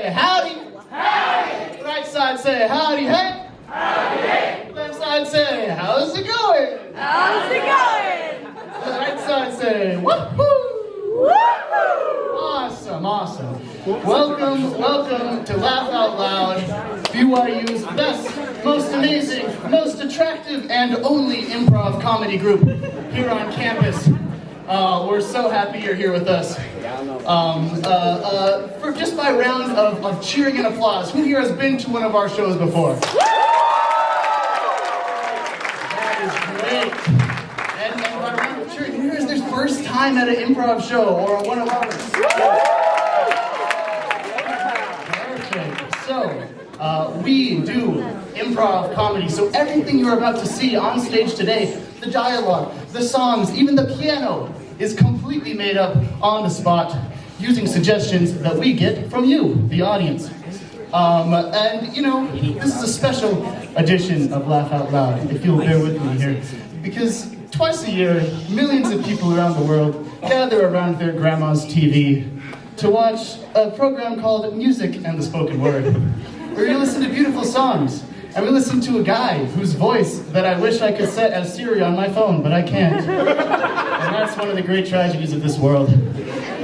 say howdy. Howdy. Right side say howdy, hey. Howdy, hey. Left side say how's it going? How's it going? Right side say woohoo. Woohoo! Awesome. Welcome to Laugh Out Loud, BYU's best, most amazing, most attractive, and only improv comedy group here on campus. We're so happy you're here with us. For just by round of cheering and applause, who here has been to one of our shows before? That is great. And by round of cheering, who here is their first time at an improv show or one of ours? Perfect. So, we do improv comedy, so everything you're about to see on stage today, the dialogue, the songs, even the piano, is completely made up on the spot using suggestions that we get from you, the audience. And, you know, this is a special edition of Laugh Out Loud, if you'll bear with me here, because twice a year, millions of people around the world gather around their grandma's TV to watch a program called Music and the Spoken Word, where you listen to beautiful songs. And we listen to a guy whose voice that I wish I could set as Siri on my phone, but I can't. And that's one of the great tragedies of this world.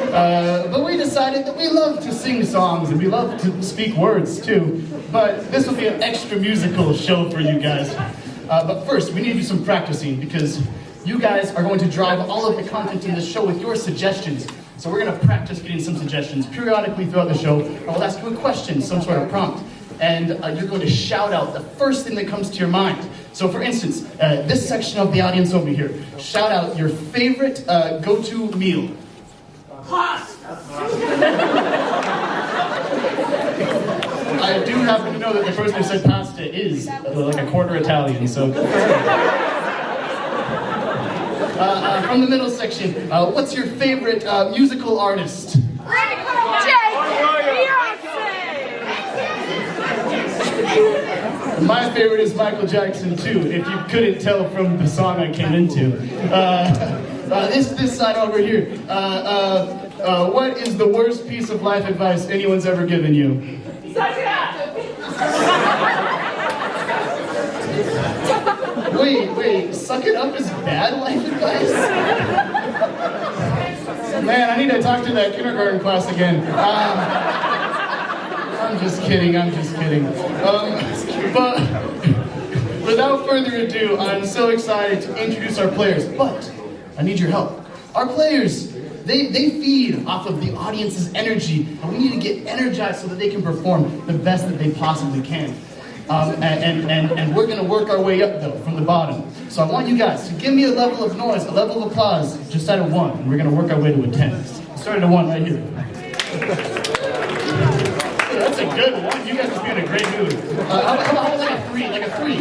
But we decided that we love to sing songs and we love to speak words too. But this will be an extra musical show for you guys. But first, we need to do some practicing because you guys are going to drive all of the content in this show with your suggestions. So we're going to practice getting some suggestions periodically throughout the show. I will ask you a question, some sort of prompt. And you're going to shout out the first thing that comes to your mind. So for instance, this section of the audience over here, shout out your favorite go-to meal. Pasta! I do happen to know that the person who said pasta is like a quarter Italian, so good for her. From the middle section, what's your favorite musical artist? My favorite is Michael Jackson too, if you couldn't tell from the song I came into. This side over here. What is the worst piece of life advice anyone's ever given you? Suck it up! Wait, suck it up is bad life advice? Man, I need to talk to that kindergarten class again. I'm just kidding. But without further ado, I'm so excited to introduce our players. But I need your help. Our players, they feed off of the audience's energy, and we need to get energized so that they can perform the best that they possibly can. And we're going to work our way up, though, from the bottom. So I want you guys to give me a level of noise, a level of applause, just out of 1. And we're going to work our way to a 10. Start at a 1 right here. That's a good one. You guys must be in a great mood. How about like a 3? Like a 3.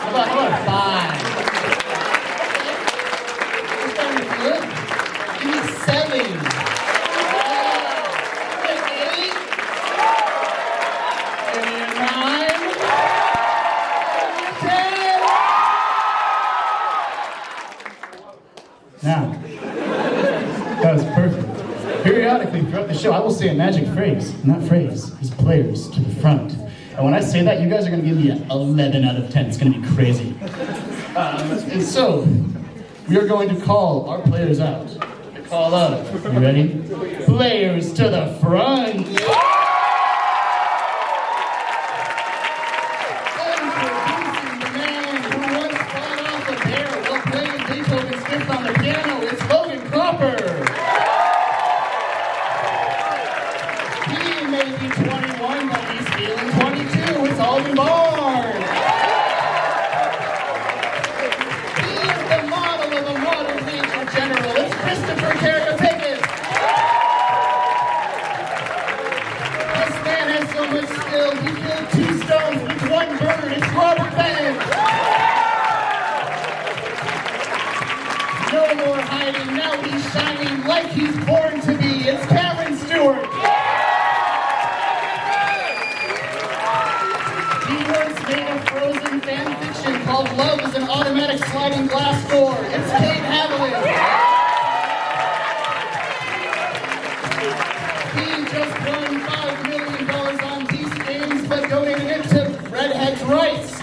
How about a 5? This time is good. Give me 7. Give me 8. Give me a 9. 10. Now, that was perfect. Periodically throughout the show, I will say a magic phrase, not phrase, is players to the front. And when I say that, you guys are going to give me an 11 out of 10. It's going to be crazy. And so, we are going to call our players out. Call up. You ready? Players to the front. Introducing the man who once fought off a bear while playing Beethoven's Fifth on the piano, it's Logan Cropper. Maybe 21, but he's feeling 22. It's Alden Barnes. He is the model of a modern Major General. It's Christopher Carrier-Pickett.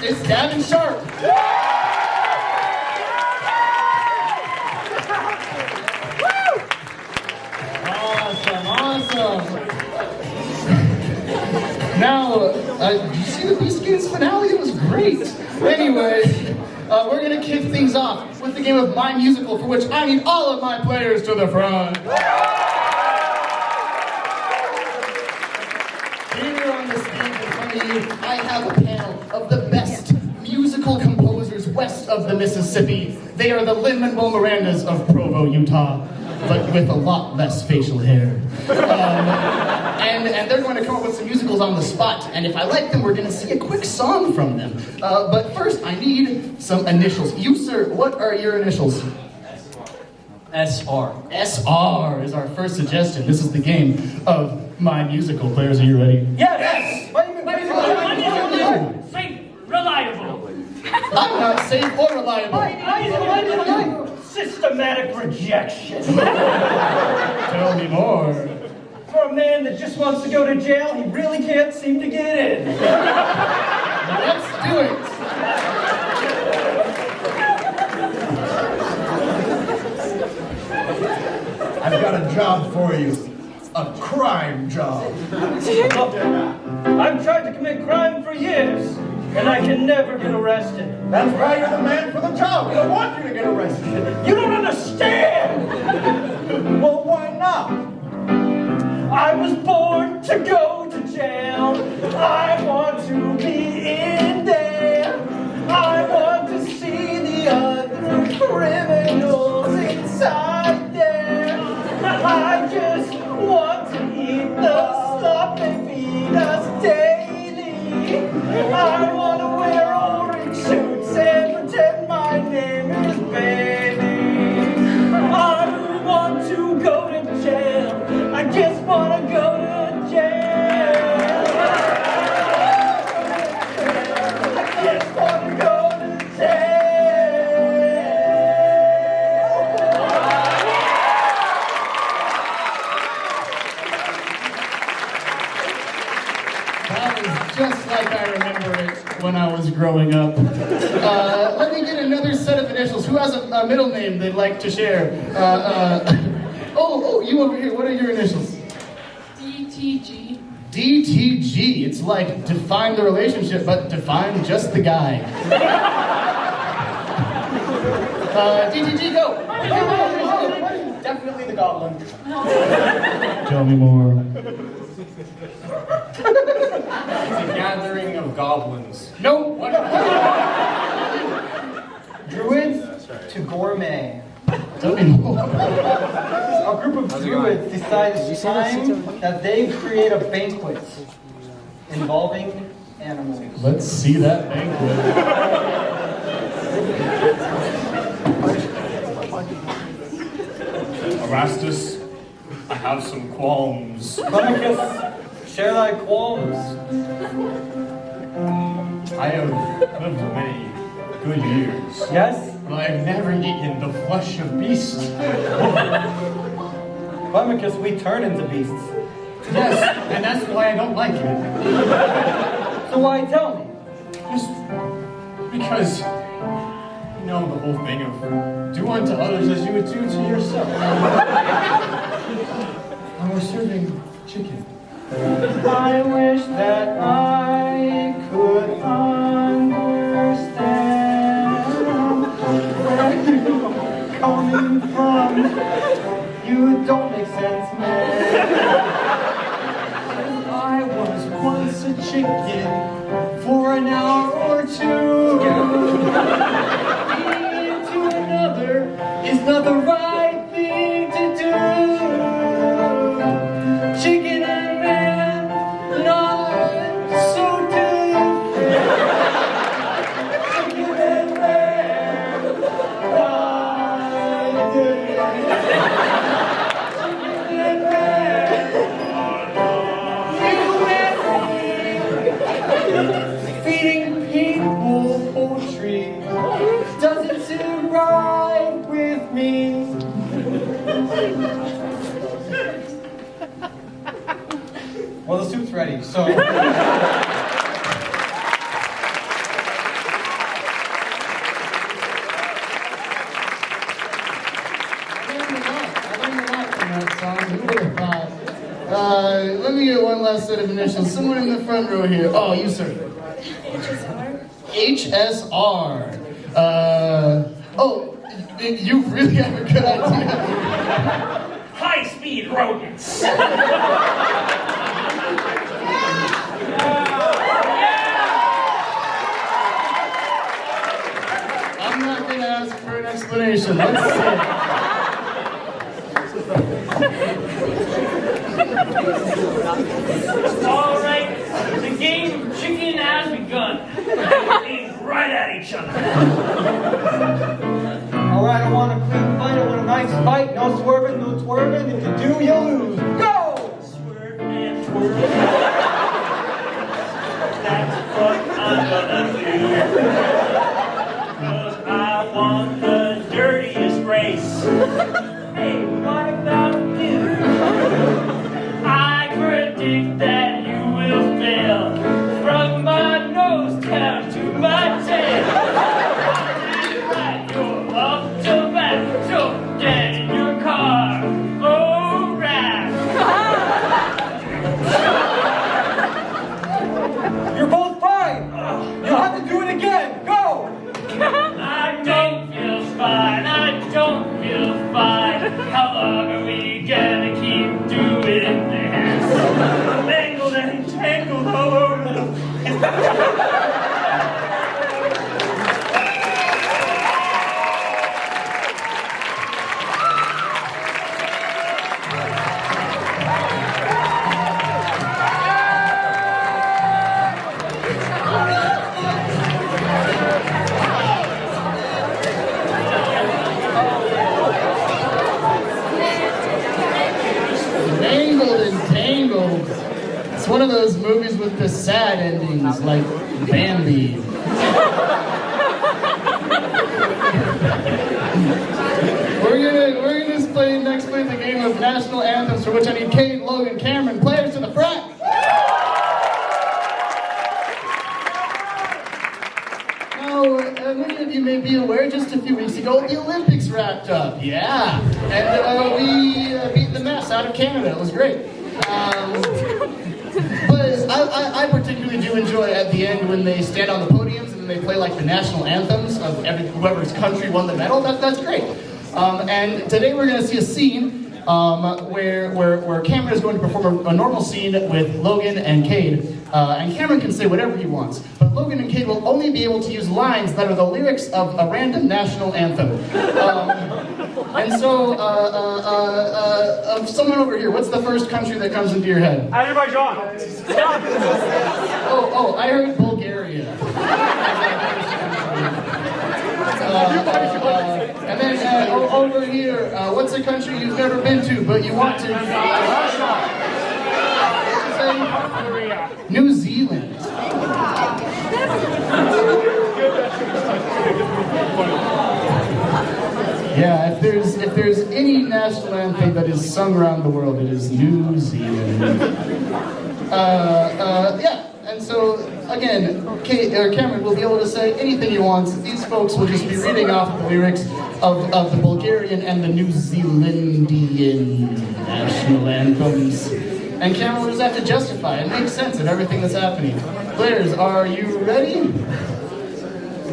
it's Devin Sharp. Awesome. Now, did you see the Beast Games finale? It was great. Anyway, we're gonna kick things off with the game of My Musical, for which I need all of my players to the front. Here on the stage in front of you, I have a panel of the best musical composers west of the Mississippi. They are the Lin-Manuel Mirandas of Provo, Utah, but with a lot less facial hair. And they're going to come up with some musicals on the spot. And if I like them, we're going to see a quick song from them. But first, I need some initials. You, sir, what are your initials? SR. SR is our first suggestion. This is the game of My Musical. Players, are you ready? Yes! Safe, reliable. I'm not safe or reliable. Systematic rejection. Tell me more. For a man that just wants to go to jail, he really can't seem to get in. Let's do it. I've got a job for you. A crime job. Look, I've tried to commit crime for years, and I can never get arrested. That's why you're the man for the job. We don't want you to get arrested. You don't understand! Well, why not? I was born to go to jail. I want to be in there. I want to see the other criminals inside there. I just want to eat the stuff they feed us daily. I want to wear orange suits and pretend my name is Baby. I want to go to jail. I just want to go to jail. I just want to go to That was just like I remember it when I was growing up. Let me get another set of initials. Who has a middle name they'd like to share? Oh, you over here. What are your initials? DTG. DTG. It's like define the relationship, but define just the guy. DTG, go. Definitely the goblin. Tell me more. It's a gathering of goblins. No. Druids to gourmet. Tell me more. A group of druids decides it's time that they create a banquet involving animals. Let's see that banquet. Erastus, I have some qualms. Lamachus, share thy qualms. I have lived many good years, Yes? but I have never eaten the flesh of beasts. Lamachus, we turn into beasts. Yes, and that's why I don't like it. So why tell me? Just because, you know, the whole thing of do unto others as you would do to yourself. And we're serving chicken. I wish that I could understand where you're coming from. You don't make sense, man. I was once a chicken for an hour or two. Being to another is not the right thing to do. Chicken and man, not so different. Chicken and man, why different? Chicken and man, feeding people poultry doesn't sit right with me. Well, the soup's ready, so. song. Who would have thought? Let me get one last set of initials. Someone in the front row here. Oh, you, sir. HSR. Oh, you really have a good idea. High-speed rodents. I'm not going to ask for an explanation. Let's see. All right, the game of chicken has begun. Aim right at each other. All right, I want a clean fight. I want a nice fight. No swerving, no twerving. If you do, you lose. Go! Swerve and twirl. That's what I'm gonna do. 'Cause I want the dirtiest race. Hey, what about you? I predict that you will fail. From my nose down to my tail. Right, you're up to back. So get in your car. Oh, right. You're both fine. You'll have to do it again. Go! I don't feel fine. I don't feel fine. How long are we gonna keep doing this? Mangled and tangled all over the Mangled and Tangled. It's one of those movies with the sad endings, like Bambi. We're gonna play the game of national anthems, for which I need Kate, Logan, Cameron, players to the front. Now, many of you may be aware, just a few weeks ago, the Olympics wrapped up. Yeah, and we beat the mess out of Canada. It was great. But I particularly do enjoy at the end when they stand on the podiums and they play like the national anthems of whoever's country won the medal. That's great. And today we're going to see a scene where Cameron is going to perform a normal scene with Logan and Cade. And Cameron can say whatever he wants, but Logan and Cade will only be able to use lines that are the lyrics of a random national anthem. And so, someone over here, what's the first country that comes into your head? Azerbaijan. Oh, I heard Bulgaria. And then over here, what's a country you've never been to but you want to? New Zealand. Yeah, if there's any national anthem that is sung around the world, it is New Zealand. Yeah, and so again, Cameron will be able to say anything he wants. These folks will just be reading off the lyrics of the Bulgarian and the New Zealandian national anthems. And Cameron will just have to justify and make sense of everything that's happening. Players, are you ready?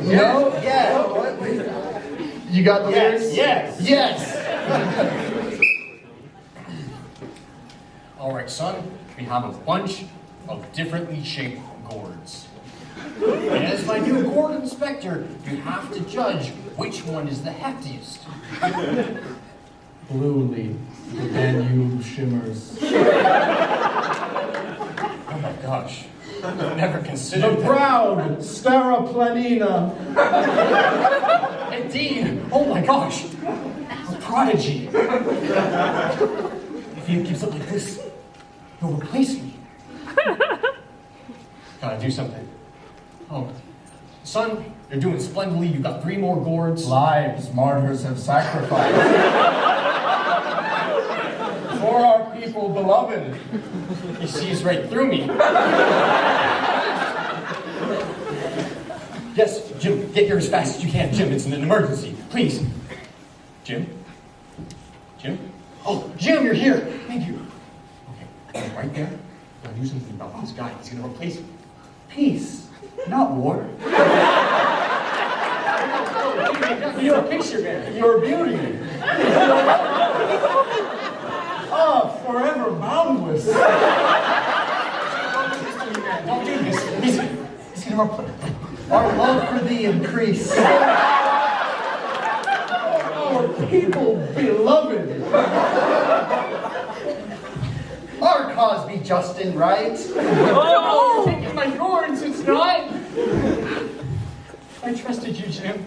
No? Yeah. You got the lyrics? Yes. Yes! All right, son, we have a bunch of differently shaped gourds. And as my new gourd inspector, you have to judge which one is the heftiest. Bluely, the Danube shimmers. Oh my gosh, never considered The proud Staraplanina. Indeed, oh my gosh, a prodigy. If he keeps up like this, he'll replace me. Gotta do something. Oh, son, you're doing splendidly. You've got 3 more gourds. Lives martyrs have sacrificed. For our people beloved. He sees right through me. Yes, Jim, get here as fast as you can. Jim, it's an emergency. Please. Jim? Jim? Oh, Jim, you're here. Thank you. Okay, right there. Now do something about this guy. He's gonna replace peace, not war. You're a picture man. Your beauty. Ah, forever boundless. Don't do this. He's gonna replace. Our love for thee increase. Our people beloved. Our cause be just and right. Oh, taking my gourds, it's not. I trusted you, Jim.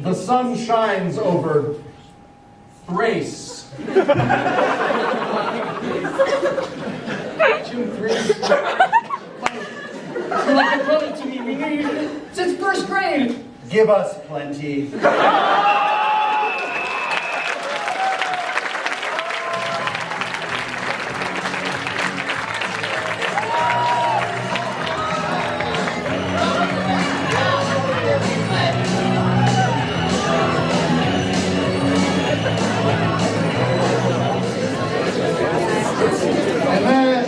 The sun shines over Thrace. Jim Thrace. You're like a brother to me. We knew you since first grade. Give us plenty.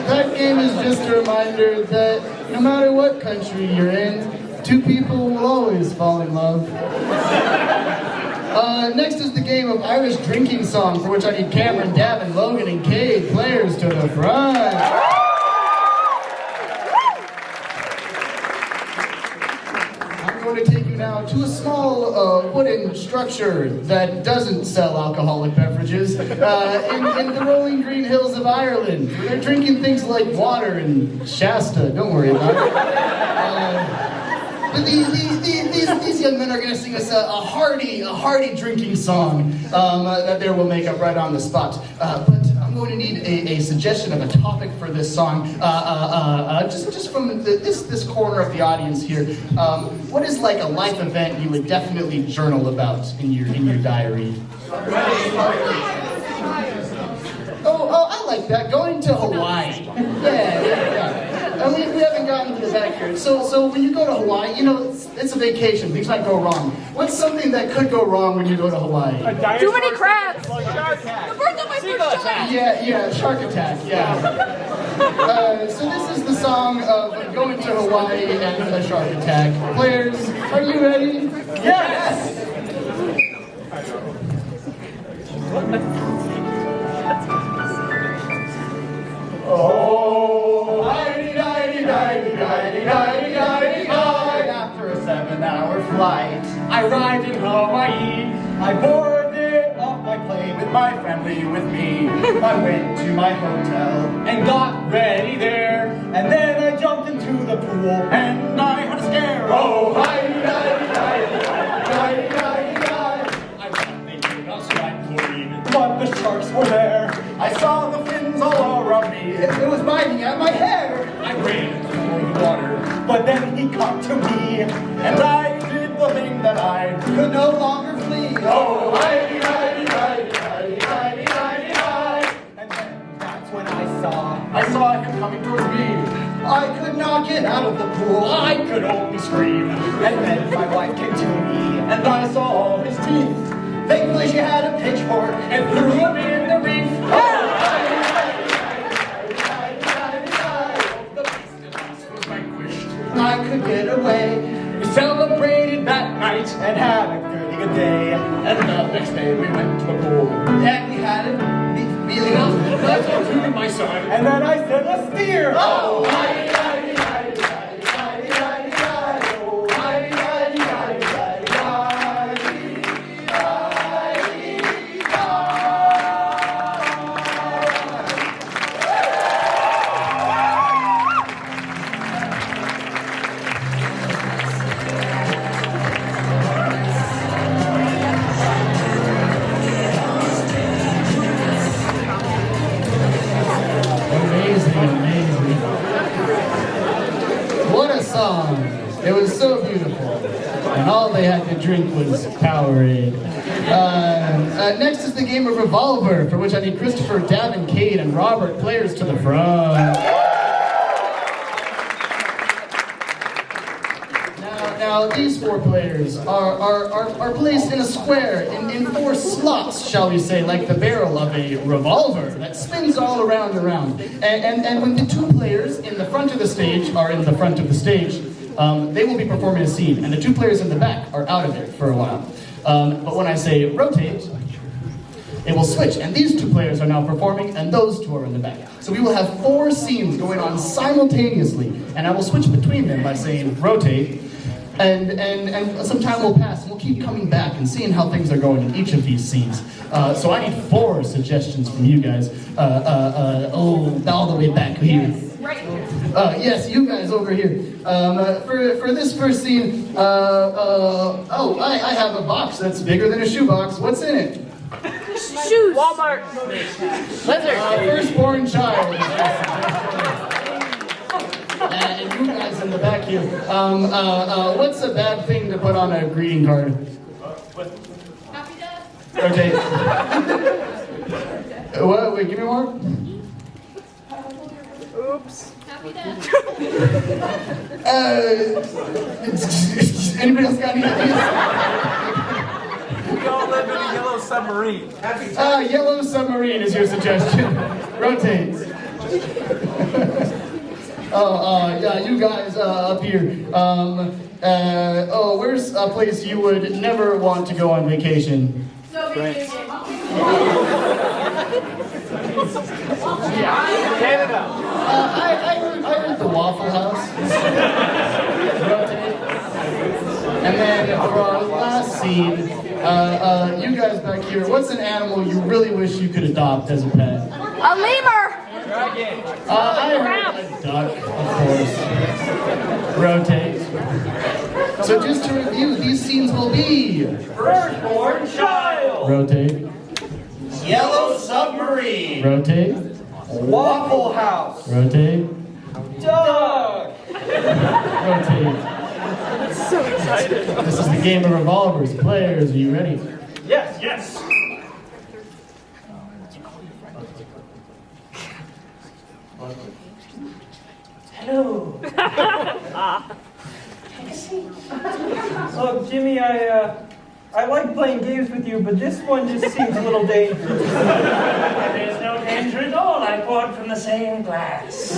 That game is just a reminder that no matter what country you're in, two people will always fall in love. Next is the game of Irish drinking song, for which I need Cameron, Devin, Logan, and Cade, players to the front. I'm going to take you now to a small wooden structure that doesn't sell alcoholic beverages in the rolling green hills of Ireland. They're drinking things like water and Shasta. Don't worry about it. But these young men are going to sing us a hearty drinking song that they will make up right on the spot. But I'm going to need a suggestion of a topic for this song, just from this corner of the audience here. What is like a life event you would definitely journal about in your diary? Oh, I like that. Going to Hawaii. Yeah. We haven't gotten to the back here. So when you go to Hawaii, you know, it's a vacation. Things might go wrong. What's something that could go wrong when you go to Hawaii? Too many crabs! The birth of my first child! Yeah, shark attack, yeah. So this is the song of going to Hawaii and a shark attack. Players, are you ready? Yes! Oh, after a 7-hour flight, I arrived in Hawaii. I boarded off my plane with my family with me. I went to my hotel And got ready there. And then I jumped into the pool. and I had a scare. Oh, I thought they did not strike chlorine. But the sharks were there. I saw the fins all around me. It was biting at my hair. I ran for the water. But then he got to me. And I did the thing that I could no longer flee. Oh, And then that's when I saw him coming towards me. I could not get out of the pool. I could only scream. And then my wife came to me. And I saw all his teeth. Thankfully she had a pitchfork And threw him in the reef. The beast at last was vanquished. I could get away. We celebrated that night. And had a pretty good day. And the next day we went to a pool. And we had a feeling of That's what to my son. And then I said, let's steer. Oh, amazing. What a song. It was so beautiful. And all they had to drink was Powerade. Next is the game of Revolver, for which I need Christopher, Devin, Cade, and Robert, players to the front. Now, Now, these 4 players are placed in a square, in 4 slots, shall we say, like the barrel of a revolver that spins all around and around. And when the 2 players in the front of the stage are in the front of the stage, they will be performing a scene, and the 2 players in the back are out of it for a while. But when I say rotate, it will switch, and these 2 players are now performing, and those 2 are in the back. So we will have 4 scenes going on simultaneously, and I will switch between them by saying rotate, and some time will pass, and we'll keep coming back and seeing how things are going in each of these scenes. So I need 4 suggestions from you guys. All the way back here. Right here. Yes, you guys over here. For this first scene, I have a box that's bigger than a shoebox. What's in it? Shoes. Walmart. Lizard. Firstborn child. And you guys in the back here. What's a bad thing to put on a greeting card? Happy Dad. Okay. What? Wait, give me more. Oops. Happy Dad. Anybody else got any ideas? We all live in a yellow submarine. Yellow submarine is your suggestion. Rotate. Yeah, you guys up here. Where's a place you would never want to go on vacation? France. Canada. I heard the Waffle House. Rotate. And then for our last scene, you guys back here, what's an animal you really wish you could adopt as a pet? A lemur. I heard a duck, of course. Rotate. So just to review, these scenes will be... Firstborn child. Rotate. Yellow submarine. Rotate. Waffle House. Rotate. Dog. Rotate. So excited. This is the game of revolvers. Players, are you ready? Yes, yes. Hello. Look, Jimmy, I like playing games with you, but this one just seems a little dangerous. There's no danger at all. I poured from the same glass.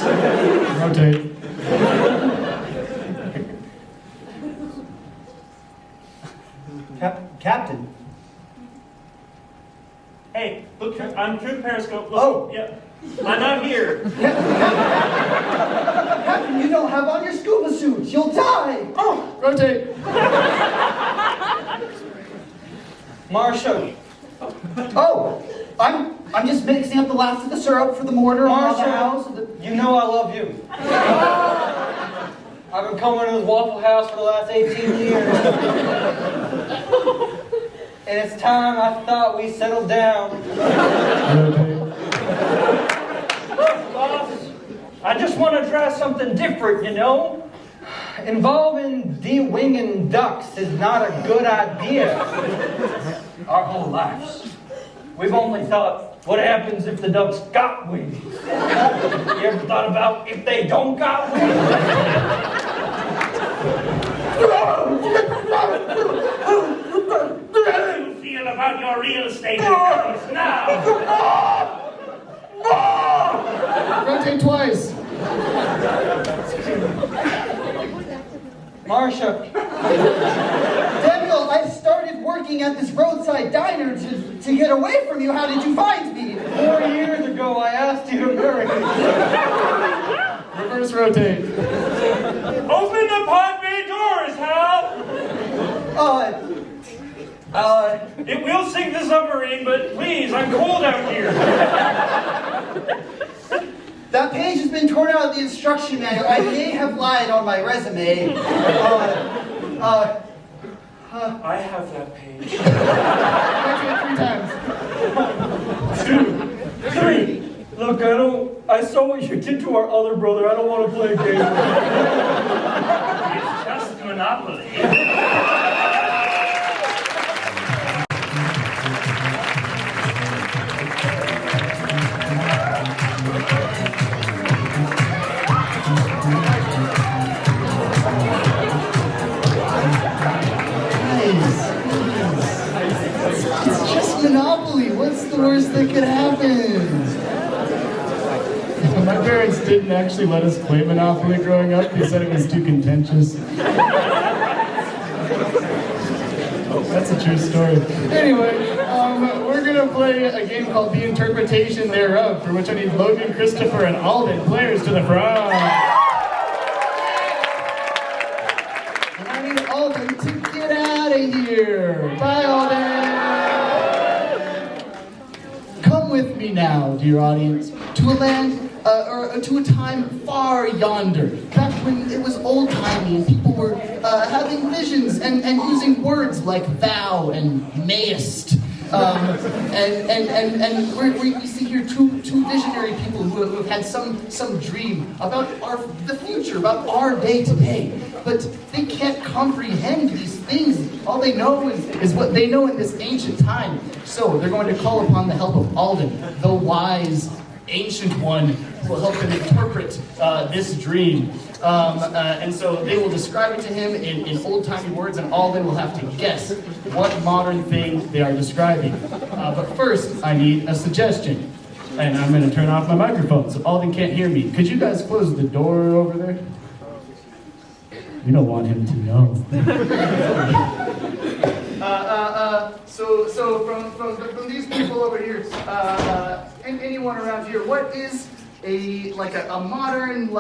Rotate. Captain. Hey, look, I'm through the periscope. Look, Oh. yeah. I'm not here. Captain, you don't have on your scuba suit. You'll die. Oh, rotate. Marsha. Oh, I'm just mixing up the last of the syrup for the mortar on the house. You know I love you. I've been coming to this Waffle House for the last 18 years. And it's time I thought we settled down. Look, boss, I just want to try something different, you know? Involving de-winging ducks is not a good idea. Our whole lives, we've only thought, what happens if the ducks got wings? You ever thought about if they don't got wings? How do you feel about your real estate incomes now? Rotate twice. Marsha. Daniel, I started working at this roadside diner to get away from you. How did you find me? 4 years ago, I asked you to marry me. Reverse rotate. Open the pod bay doors, Hal! It will sink the submarine, but please, I'm cold out here. That page has been torn out of the instruction manual. I may have lied on my resume. I have that page. Rotate 3 times. 3. Look, I saw what you did to our other brother. I don't want to play a game. It's just Monopoly. didn't actually let us play Monopoly growing up. They said it was too contentious. That's a true story. Anyway, we're gonna play a game called The Interpretation Thereof, for which I need Logan, Christopher, and Alden, players to the front. And I need Alden to get out of here. Bye, Alden. Come with me now, dear audience, to a land, or to a time far yonder, back when it was old-timey and people were having visions and using words like thou and mayest. We see here two visionary people who have had some dream about the future, about our day today, but they can't comprehend these things. All they know is what they know in this ancient time. So they're going to call upon the help of Alden, the wise ancient one, who will help them interpret this dream. And so they will describe it to him in old-timey words, and Alden will have to guess what modern thing they are describing. But first, I need a suggestion. And I'm going to turn off my microphone so Alden can't hear me. Could you guys close the door over there? We don't want him to know. So from these people over here, and anyone around here, what is a modern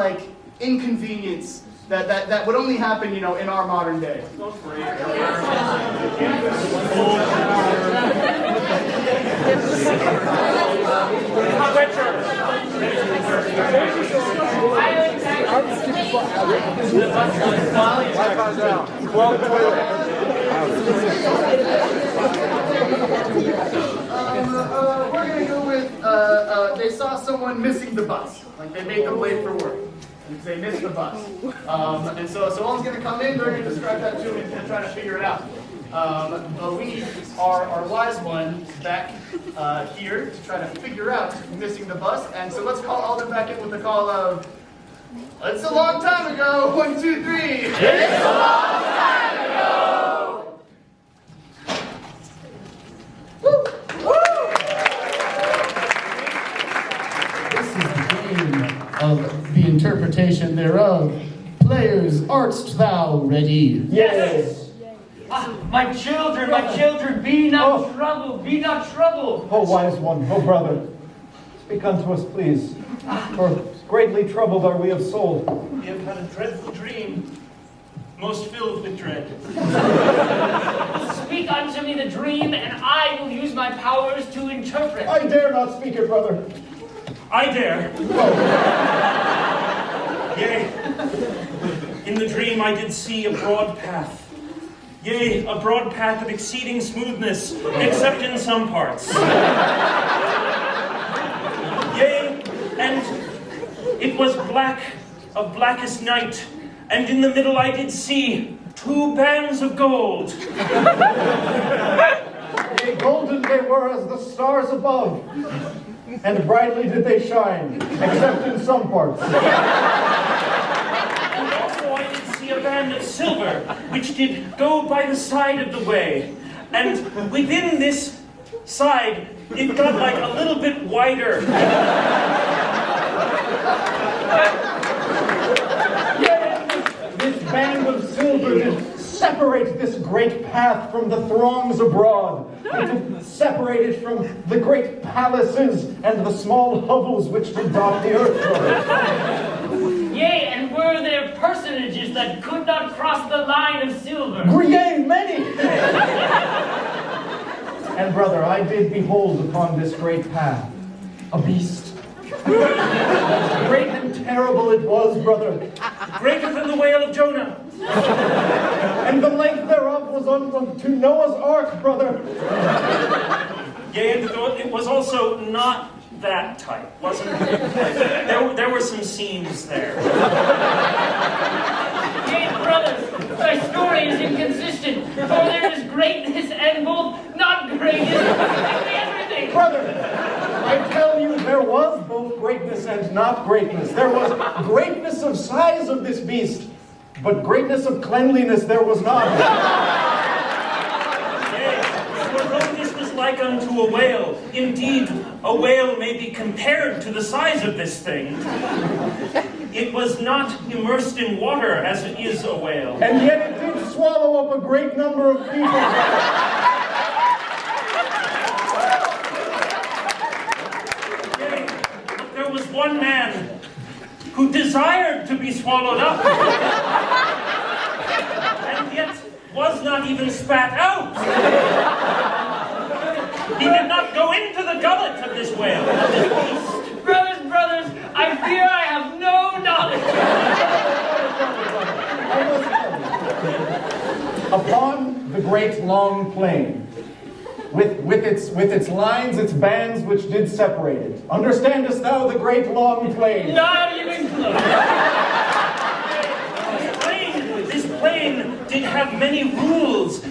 inconvenience that would only happen, in our modern day? We're gonna go with they saw someone missing the bus. Like they made them late for work. They missed the bus. And so Alden's gonna come in, they're gonna describe that to him and try to figure it out. But we need our wise one back here to try to figure out who's missing the bus. And so let's call Alden back in with the call of, it's a long time ago. 1, 2, 3. It's a long time ago. Woo! Woo! This is the game of the interpretation thereof. Players, art thou ready? Yes. My children, be not troubled, be not troubled. Oh, wise one, oh, brother, speak unto us, please. For greatly troubled are we of soul. We have had a dreadful dream, most filled with dread. Speak unto me the dream, and I will use my powers to interpret. I dare not speak it, brother. I dare. Yea, in the dream I did see a broad path. Yea, a broad path of exceeding smoothness, except in some parts. Yea, and it was black, of blackest night, and in the middle I did see 2 bands of gold. Yea, golden they were as the stars above, and brightly did they shine, except in some parts. I did see a band of silver, which did go by the side of the way. And within this side, it got like a little bit wider. This band of silver did separate this great path from the throngs abroad. It did separate it from the great palaces and the small hovels which did dot the earth. Yea, and were there personages that could not cross the line of silver? Yea, many! And brother, I did behold upon this great path a beast. Great and terrible it was, brother. Greater than the whale of Jonah. And the length thereof was unto Noah's ark, brother. Yea, and it was also not that type, wasn't it? There were some seams there. Yea, brothers, thy story is inconsistent, for there is greatness and both not greatness, and everything. Brother, I tell you, there was both greatness and not greatness. There was greatness of size of this beast, but greatness of cleanliness there was not. Yea, for though this was like unto a whale, indeed a whale may be compared to the size of this thing, it was not immersed in water as it is a whale. And yet it did swallow up a great number of people. There was one man who desired to be swallowed up, and yet was not even spat out. He did not go into the gullet of this whale, of this beast. Brothers, I fear I have no knowledge. Upon the great long plain, with its lines, its bands which did separate it, understandest thou the great long plain? Not even close. This plain did have many rules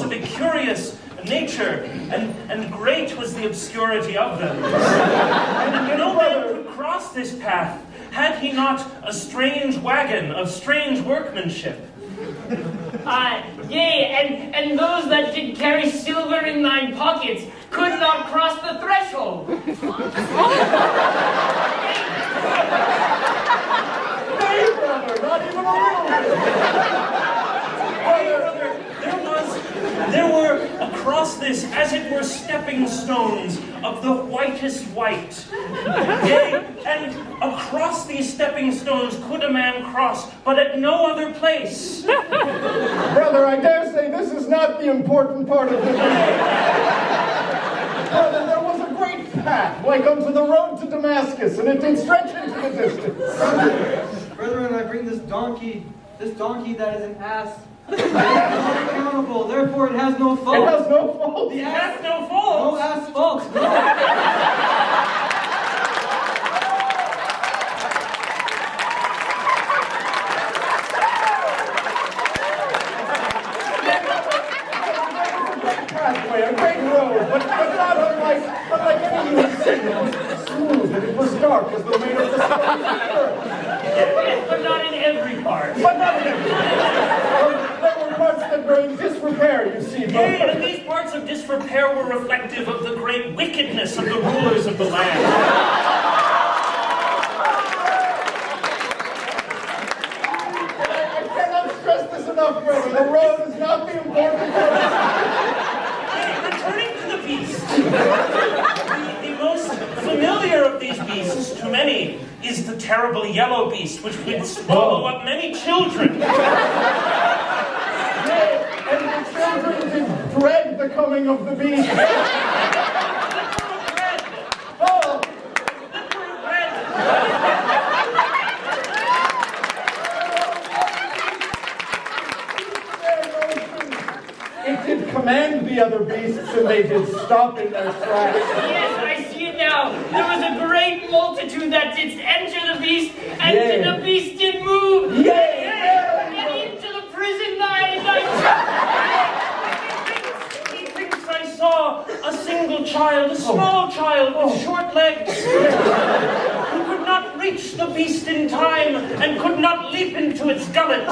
of a curious nature, and great was the obscurity of them. And no man could cross this path had he not a strange wagon of strange workmanship. Yea, and those that did carry silver in thine pockets could not cross the threshold. Nay, brother, not even a little There were across this, as it were, stepping stones of the whitest white. Yea, and across these stepping stones could a man cross, but at no other place. Brother, I dare say this is not the important part of the day. Brother, there was a great path, like unto the road to Damascus, and it did stretch into the distance. Brethren, I bring this donkey that is an ass. It is not accountable, therefore it has no fault. It has no fault. It has no fault. No asphalt. No. Pathway, a great road, but not unlike any you have seen. It was smooth and it was dark as though made of the stone of the earth. Yes, but not in every part. But not in every There were parts that were in disrepair, you see. Yea, and these parts of disrepair were reflective of the great wickedness of the rulers of the land. I cannot stress this enough, brother. The road is not the important part. Returning to the beast, the most familiar of these beasts to many is the terrible yellow beast, which would swallow up many children. And the children did dread the coming of the beast. Oh! It did command the other beasts, and they did stop in their tracks. Yes, I see it now. There was a great multitude that did enter the beast, and Yea. the beast did move. Yea. And into the prison thy Methinks I saw a single child, a small child with short legs, who could not reach the beast in time and could not leap into its gullet.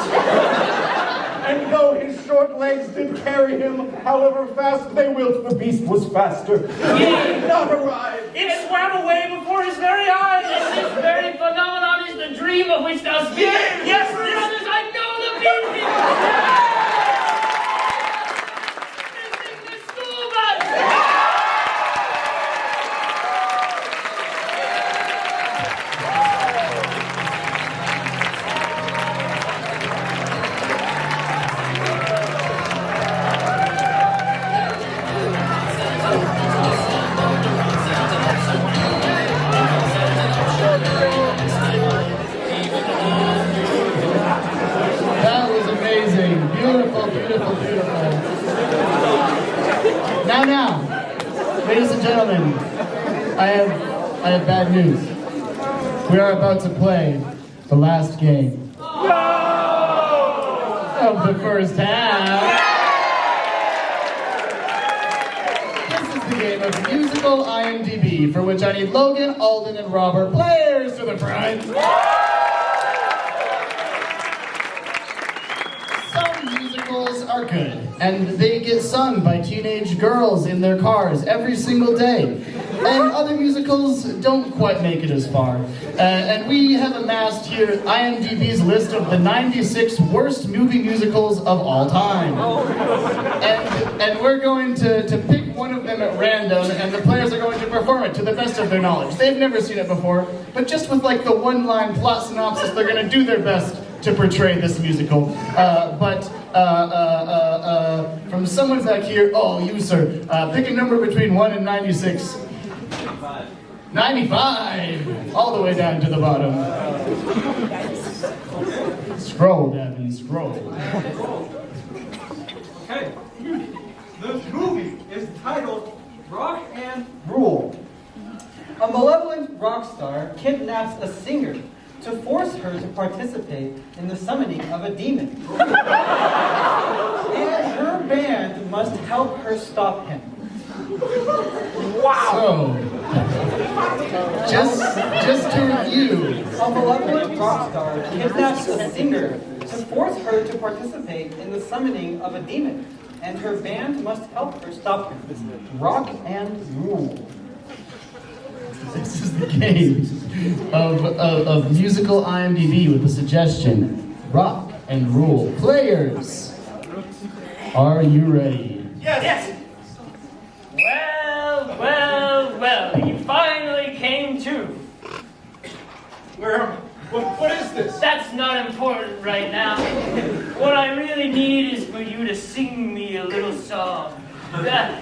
And though his short legs did carry him, however fast they willed, the beast was faster. He did not arrive. It swam away before his very eyes. And this very phenomenon is the dream of which thou speakest. Yes, brothers, I know the meaning. This is the school bus. That was amazing. Beautiful, beautiful, beautiful. Now, ladies and gentlemen, I have bad news. We are about to play the last game of the first half. This is the game of musical IMDb, for which I need Logan, Alden, and Robert, players to the front. Some musicals are good, and they get sung by teenage girls in their cars every single day. and other musicals don't quite make it as far. And we have amassed here IMDb's list of the 96 worst movie musicals of all time. And we're going to pick one of them at random, and the players are going to perform it to the best of their knowledge. They've never seen it before, but just with like the one-line plot synopsis, they're going to do their best to portray this musical. From someone back here, oh, you, sir, pick a number between 1 and 96. 95! All the way down to the bottom. Scroll, Devin, scroll. Okay. This movie is titled Rock and Rule. A malevolent rock star kidnaps a singer to force her to participate in the summoning of a demon. And her band must help her stop him. So, just to review, A malevolent rock star kidnaps a singer to force her to participate in the summoning of a demon. And her band must help her stop him. Rock and Rule. this is the game of musical IMDb with the suggestion, rock and rule. Players, are you ready? Yes. Well, you finally came to. What is this? That's not important right now. What I really need is for you to sing me a little song.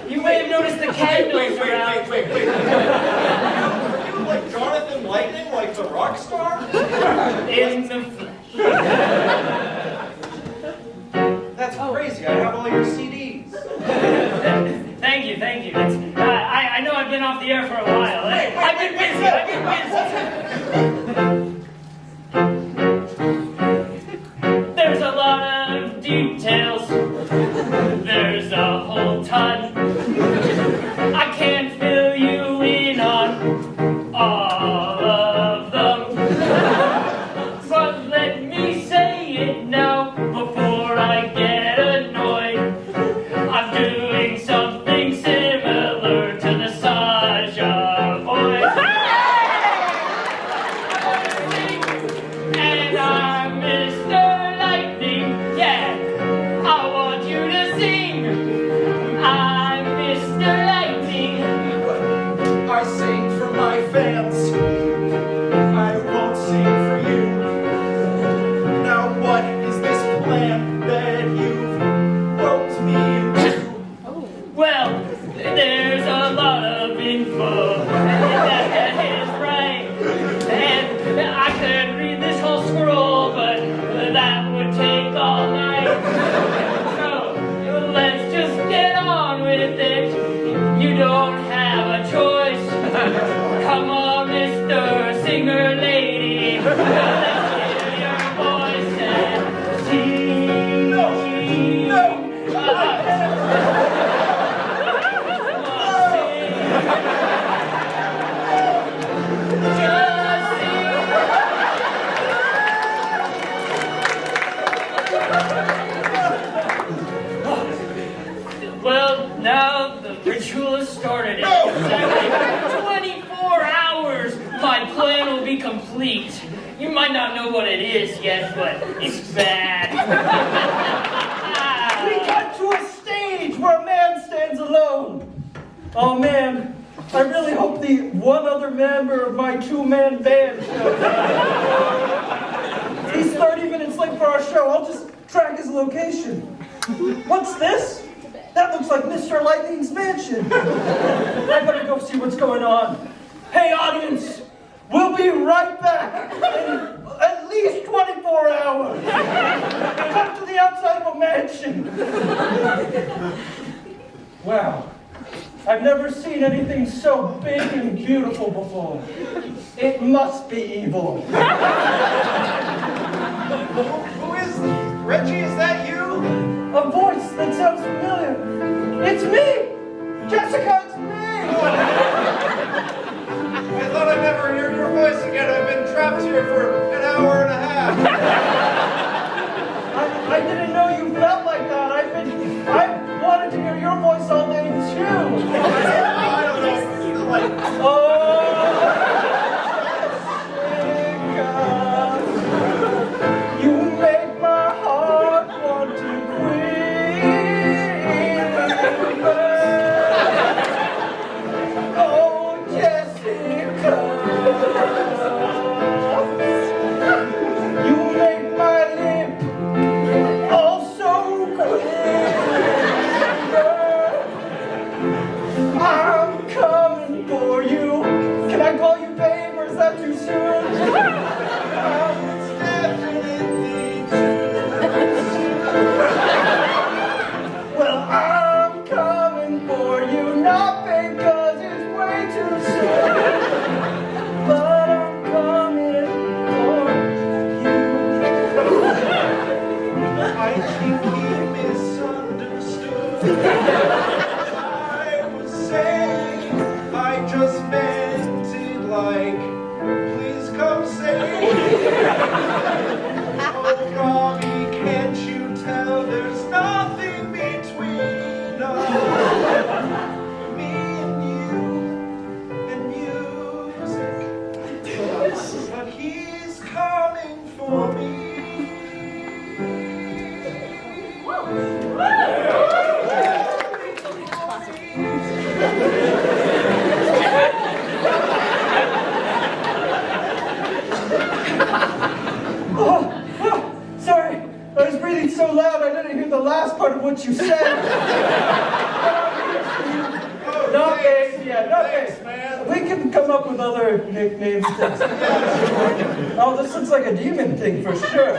You may have noticed the candles around. Wait. Are you like Jonathan Lightning, like the rock star? In the flesh. That's crazy. I have all your CDs. Thank you. I know I've been off the air for a while. I've been busy. There's a lot of details. There's a whole ton. I can't fill you in on all of them. But let me say it now before I get annoyed. I'm doing something similar to the Sasha voice. And I'm Mr. Lightning, yeah. I want you to sing. I'm Mr. Lightning. I sing for my fans. I won't sing for you. Now what is this plan that you wrote me into? Well, there's a lot of info. That is right. And I could read this whole scroll, but that would take all night. So let's just get on with it. You don't have a choice. Come on, Mr. Singer Lady. Let's hear your voice and sing. No. Well, now the ritual has started. In exactly 24 hours, my plan will be complete. You might not know what it is yet, but it's bad. We got to a stage where a man stands alone. Oh man, I really hope the one other member of my two-man band shows up. He's 30 minutes late for our show. I'll just track his location. What's this? That looks like Mr. Lightning's mansion. I better go see what's going on. Hey audience, we'll be right back in at least 24 hours. Come to the outside of a mansion. Wow. I've never seen anything so big and beautiful before. It must be evil. Who is Reggie? Is that you? A voice that sounds familiar. It's me! Jessica, it's me! I thought I'd never hear your voice again. I've been trapped here for an hour and a half. I didn't know you felt like that. I wanted to hear your voice all day too. I don't know. Like too soon. It's definitely too soon. Well, I'm coming for you, not because it's way too soon, but I'm coming for you. I think he misunderstood. I was saying, I just meant it like, please come say. Oh, Robbie, can't you tell there's nothing between us? Me and you and music. But he's coming for me. Sorry, I was breathing so loud I didn't hear the last part of what you said. Not big, yeah, not big. We can come up with other nicknames. Oh, this looks like a demon thing for sure.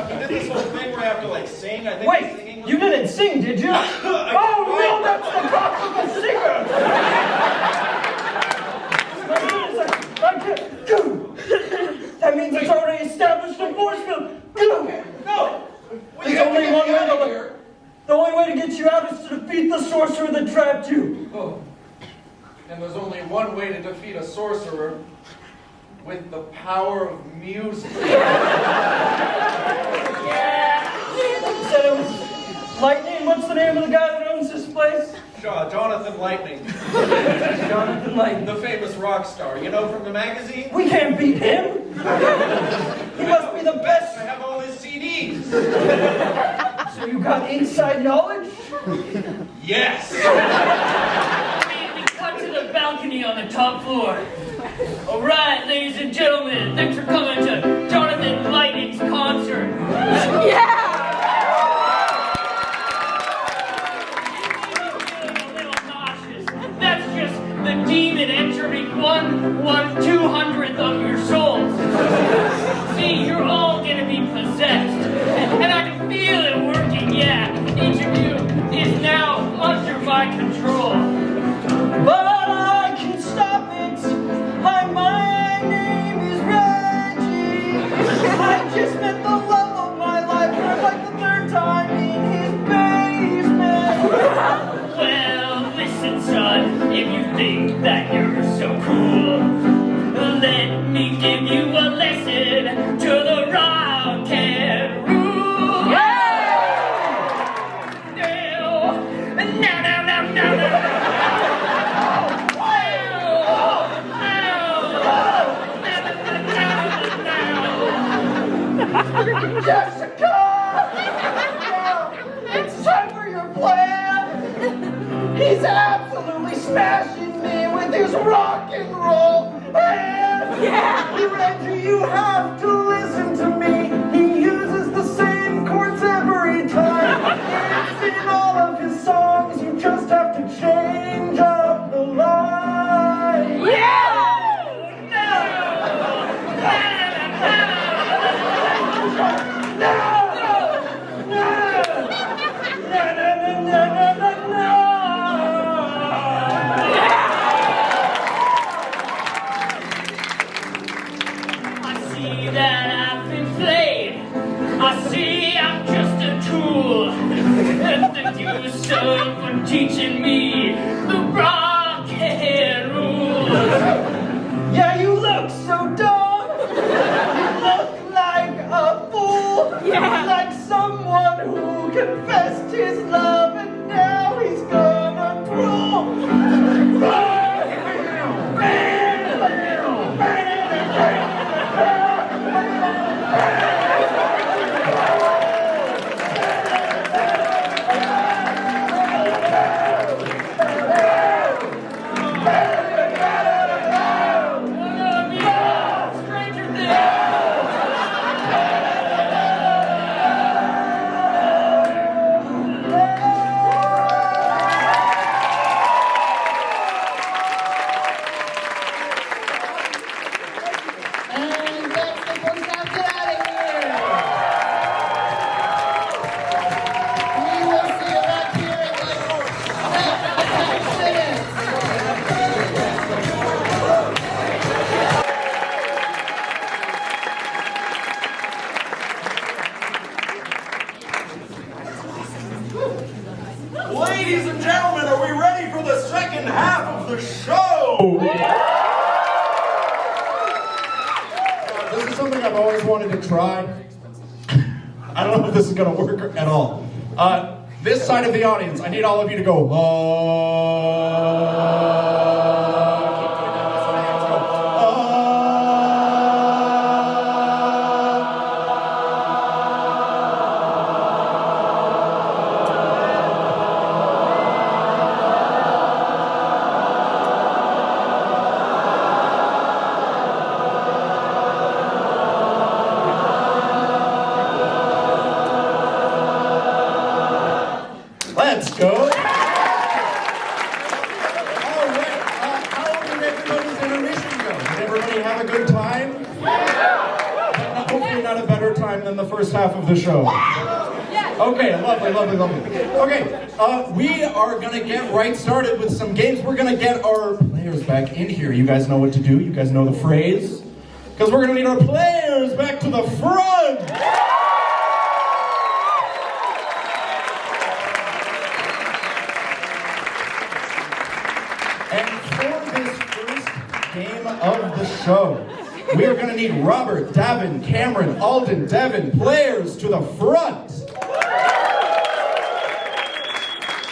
You did this whole thing where I have to like sing. I think Wait, singing you didn't sing, did you? Oh no, that's the cock of a singer! That means it's already established in Forceville. Go! No! There's only one way to look. The only way to get you out is to defeat the sorcerer that trapped you. Oh. And there's only one way to defeat a sorcerer. With the power of music. You said it was Lightning? What's the name of the guy that owns this place? Jonathan Lightning. Jonathan Lightning. The famous rock star. You know, from the magazine? We can't beat him. He must be the best. I have all his CDs. So you got inside knowledge? Yes! We cut to the balcony on the top floor. All right, ladies and gentlemen, thanks for coming to Jonathan Lightning's concert. Yeah! That's just the demon entering 1/200th of your souls. See, you're all gonna be possessed, and I can feel it working. Yeah, each of you is now under my control. But I can stop it. Hi, my name is Reggie. I just met the love of my life for like the third time in his basement. Well, listen, son, if you think that you're so cool, let me give you a lesson to the rock and roll. Jessica! It's time for your plan! He's absolutely smashing me with his rock and roll! And Reggie, you have to listen to me! He uses the same chords every time! It's in all of his songs, you just have to change up the line! I see that I've been played. show! This is something I've always wanted to try. I don't know if this is going to work at all. This side of the audience, I need all of you to go, Let's go. All right. How did everybody's intermission go? Did everybody have a good time? Yeah. Hopefully not a better time than the first half of the show. Okay, lovely. Okay, we are going to get right started with some games. We're going to get our players back in here. You guys know what to do. You guys know the phrase. Because we're going to need our players back to the front. Game of the show. We are going to need Robert, Devin, Cameron, Alden, Devin, players to the front.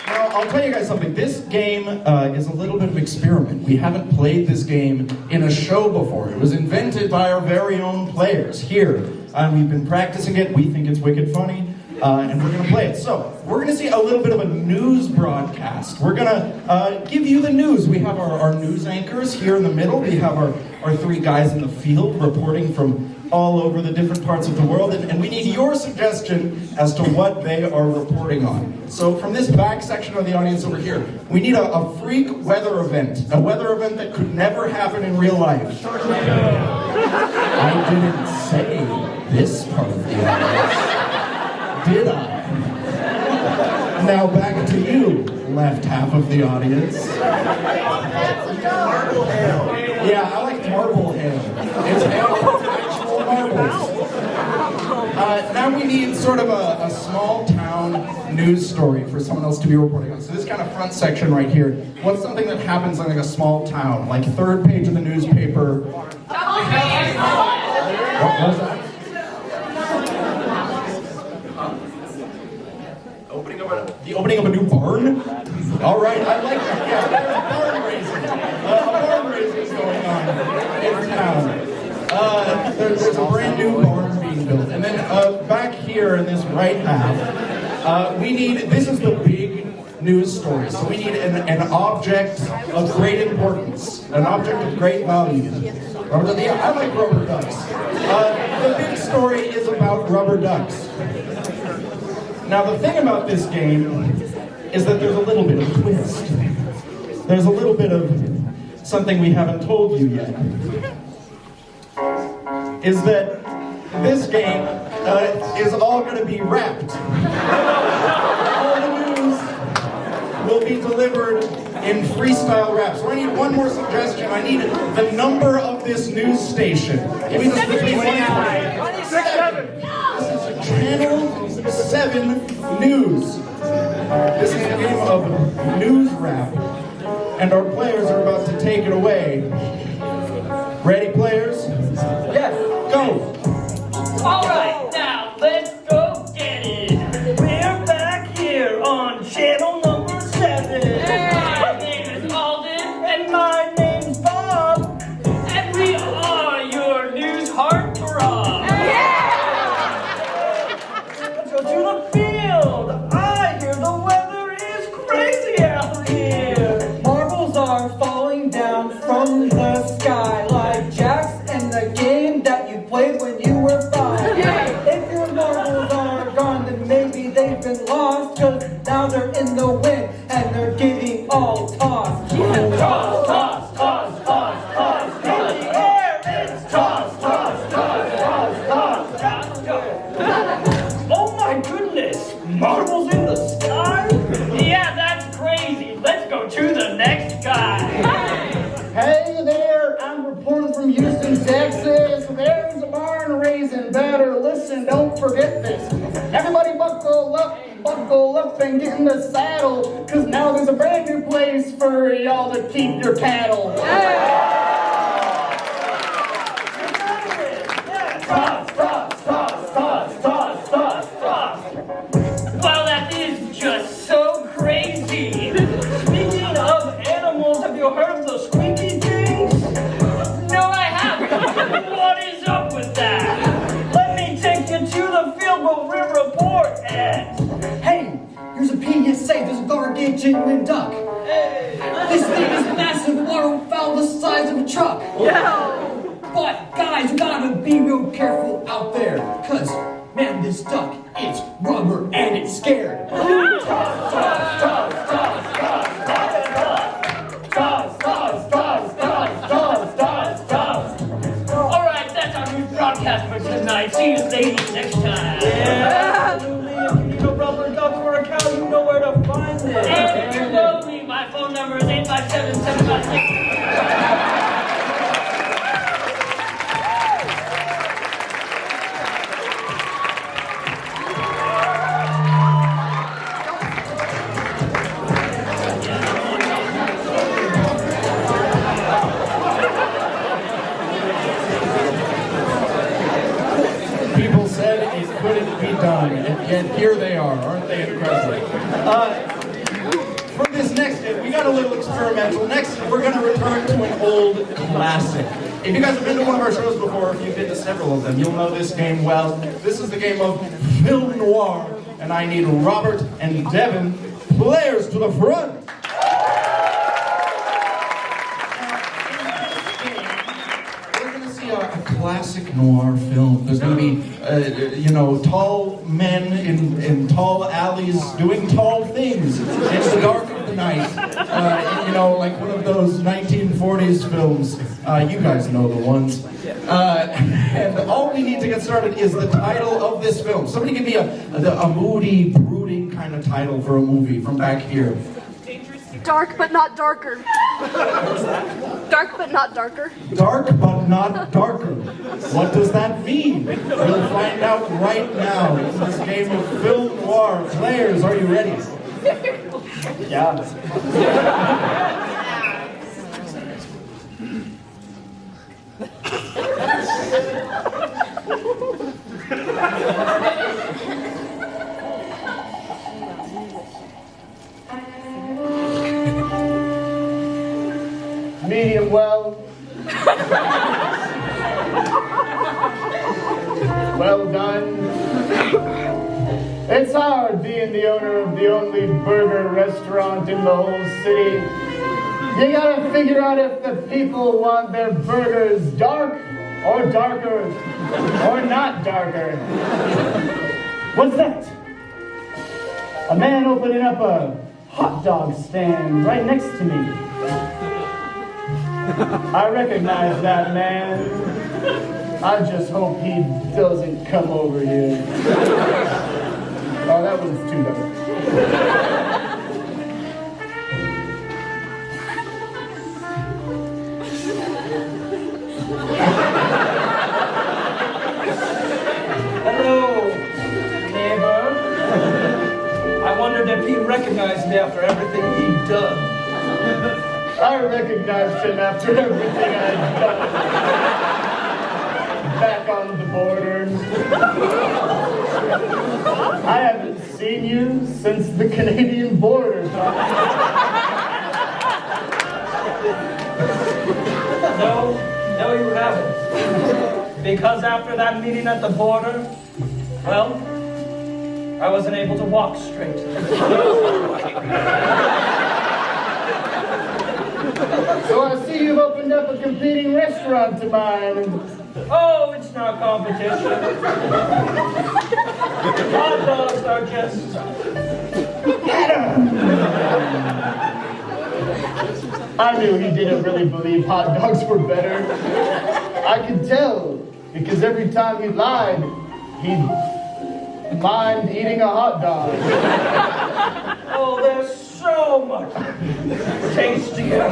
Now, I'll tell you guys something. This game is a little bit of experiment. We haven't played this game in a show before. It was invented by our very own players here. We've been practicing it. We think it's wicked funny. And we're going to play it. So, we're going to see a little bit of a news broadcast. We're going to give you the news. We have our news anchors here in the middle. We have our three guys in the field reporting from all over the different parts of the world. And we need your suggestion as to what they are reporting on. So, from this back section of the audience over here, we need a freak weather event. A weather event that could never happen in real life. I didn't say this part of the audience. Did I? Now back to you, left half of the audience. Yeah, I like marble hail. It's hail from actual marbles. Now we need sort of a small town news story for someone else to be reporting on. So this kind of front section right here, what's something that happens in like a small town? Like third page of the newspaper. What was that? The opening of a new barn? All right, I like that. Yeah, there's barn raising. Barn raising is going on in town. There's a brand new barn being built. And then back here in this right half, we need, this is the big news story. So we need an object of great importance, an object of great value. Yeah, I like rubber ducks. The big story is about rubber ducks. Now the thing about this game is that there's a little bit of twist. There's a little bit of something we haven't told you yet. Is that this game is all going to be wrapped. All the news will be delivered in freestyle rap. So I need one more suggestion. I need the number of this news station. Give me the 27. Channel 7 News. This is a game of news rap, and our players are about to take it away. Ready, players? Yes. Go. All right, now let's go get it. We're back here on channel number 7. My name is Alden, and my name's Bob, and we are your news heartthrob. Let's go to the field. I hear the weather is crazy out here. Marbles are falling down from the sky like jacks in the game that you played when you were 5. If your marbles are gone, then maybe they've been lost, cause now they're in the wind and they're getting all tossed. Toss, toss, toss, toss, toss, in the air, it's toss, toss, toss, toss, toss, toss. Oh my goodness, marbles in the sky? Yeah, that's crazy. Let's go to the next guy. Hey there, I'm reporting from Houston, Texas. There's a barn raising. Better listen, don't forget this. Everybody buckle up, buckle buckle up and get in the saddle, cause now there's a brand new place for y'all to keep your cattle. Well, that is just so crazy. Speaking of animals, have you heard of those squeaky things? No, I haven't. What is up with that? Let me take you to the Fieldboat River Report, Ed. Hey, here's a PSA. There's a gargantuan duck. This thing is massive, waterfowl the size of a truck. But guys, you gotta be real careful out there, cause man, this duck is rubber and it's scared. Alright, that's our new broadcast for tonight. See you ladies next time. Absolutely. If you need a rubber duck or a cow, you know where to find it. And if you're lonely, my phone number is 857-756. People said it couldn't be done, and yet here they are. Aren't they incredible? For this next bit, we got a little experimental. Next, we're going to return to an old classic. If you guys have been to one of our shows before, if you've been to several of them, you'll know this game well. This is the game of Film Noir, and I need Robert and Devin, players to the front. A classic noir film. There's going to be, tall men in tall alleys doing tall things in the dark of the night. Like one of those 1940s films. You guys know the ones. And all we need to get started is the title of this film. Somebody give me a moody, brooding kind of title for a movie from back here. Dark but not darker. Dark but not darker. Dark but not darker. What does that mean? We'll find out right now in this game of film noir. Players, are you ready? Yeah. Medium well. Well done. It's hard being the owner of the only burger restaurant in the whole city. You gotta figure out if the people want their burgers dark or darker or not darker. What's that? A man opening up a hot dog stand right next to me. I recognize that man. I just hope he doesn't come over here. Oh, that was too dark. Hello, neighbor. I wondered if he recognized me after everything he'd done. I recognized him after everything I'd done. Back on the border. I haven't seen you since the Canadian border. No, you haven't. Because after that meeting at the border, well, I wasn't able to walk straight. So I see you've opened up a competing restaurant to mine. Oh, it's not competition. Hot dogs are just... I knew he didn't really believe hot dogs were better. I could tell, because every time he lied, he'd mind eating a hot dog. Oh, there's so much tastier.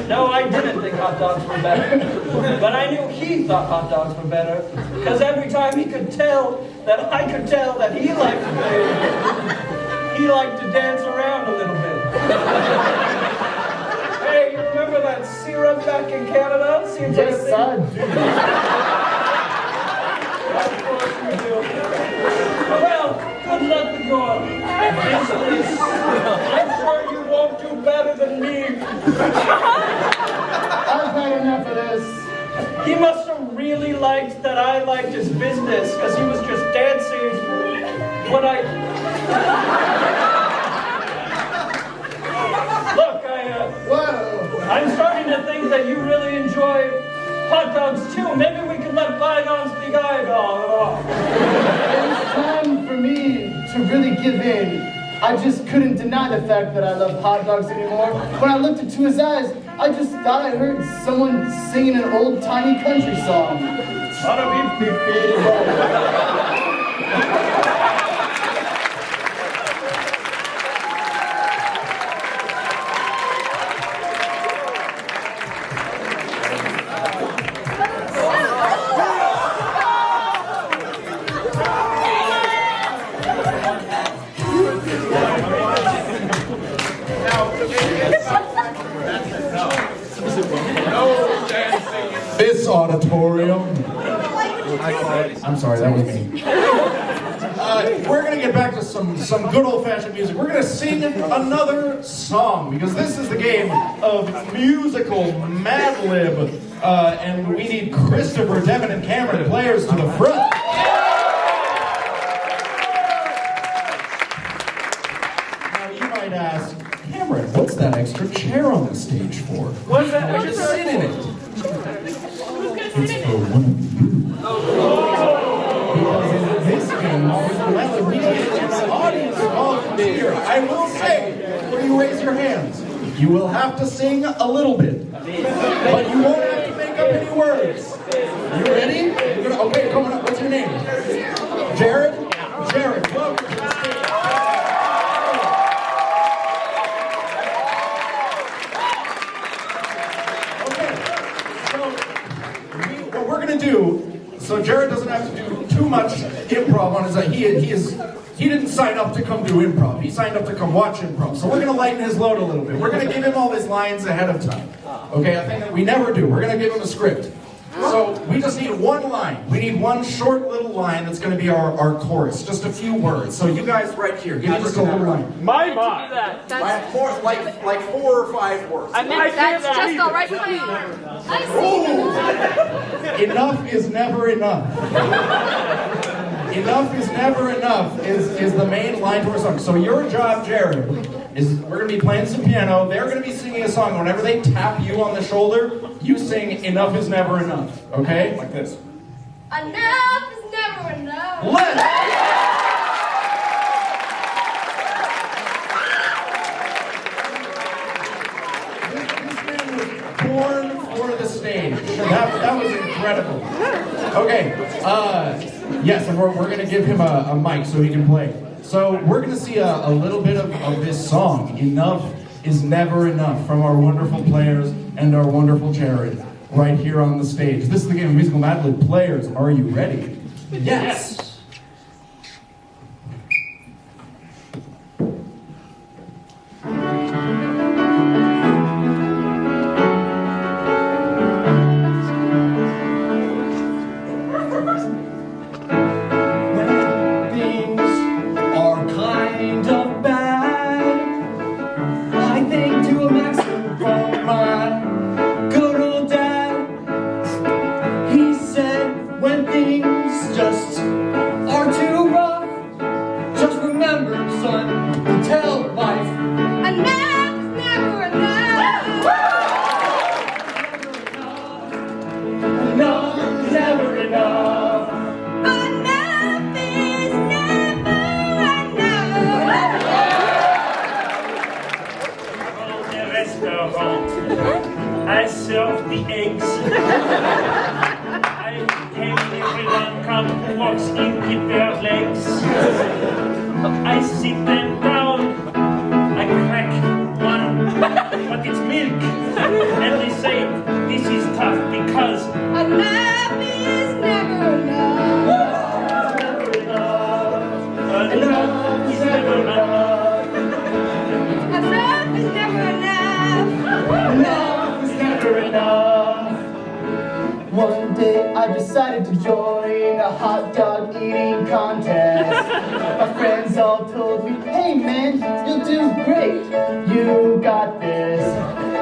No, I didn't think hot dogs were better. But I knew he thought hot dogs were better. Because every time he could tell that I could tell that he liked to He liked to dance around a little bit. Hey, you remember that syrup back in Canada? Seems like a thing. I do. Of course we do. Well, good luck with your business. I'm sure you won't do better than me. I've had enough of this. He must have really liked that I liked his business, because he was just dancing when I... Look, I'm starting to think that you really enjoy hot dogs too. Maybe we can let bygones be bygones. It's time for me to really give in. I just couldn't deny the fact that I love hot dogs anymore. When I looked into his eyes, I just thought I heard someone singing an old-timey country song. This auditorium. I'm sorry, that was me. We're gonna get back to some good old-fashioned music. We're gonna sing another song because this is the game of musical Mad-Lib, and we need Christopher, Devin, and Cameron, players, to the front. Now you might ask, Cameron, what's that extra chair on the stage for? What's that? Why just sit in it? It's for one of you. Because in this game, we get an audience volunteer. I will say, when you raise your hands, you will have to sing a little bit. But you won't have to make up any words. You ready? Okay, come on up. What's your name? Jared? Jared, welcome to the stage. So Jared doesn't have to do too much improv on his own. He didn't sign up to come do improv. He signed up to come watch improv. So we're going to lighten his load a little bit. We're going to give him all his lines ahead of time. Okay, a thing that we never do. We're going to give him a script. So we just need one line. We need one short little line that's going to be our chorus. Just a few words. So you guys right here, give me just a little line. My. Like 4 or 5 words. That's just all right with me. Enough is never enough. Enough is never enough is the main line to our song. So your job, Jared, is we're going to be playing some piano. They're going to be singing a song. Whenever they tap you on the shoulder, you sing Enough is Never Enough. Okay? Like this. Enough is never enough. Born for the stage. That was incredible. Okay, yes, and we're going to give him a mic so he can play. So we're going to see a little bit of this song, Enough is Never Enough, from our wonderful players and our wonderful Jared right here on the stage. This is the game of musical Mad-Lib. Players, are you ready? Yes. I serve the eggs. I tell everyone come who walks in with their legs. I sit them down. I crack one, but it's milk. And they say this is tough because enough is never enough. Never enough. One day I decided to join a hot dog eating contest. My friends all told me, hey man, you'll do great. You got this.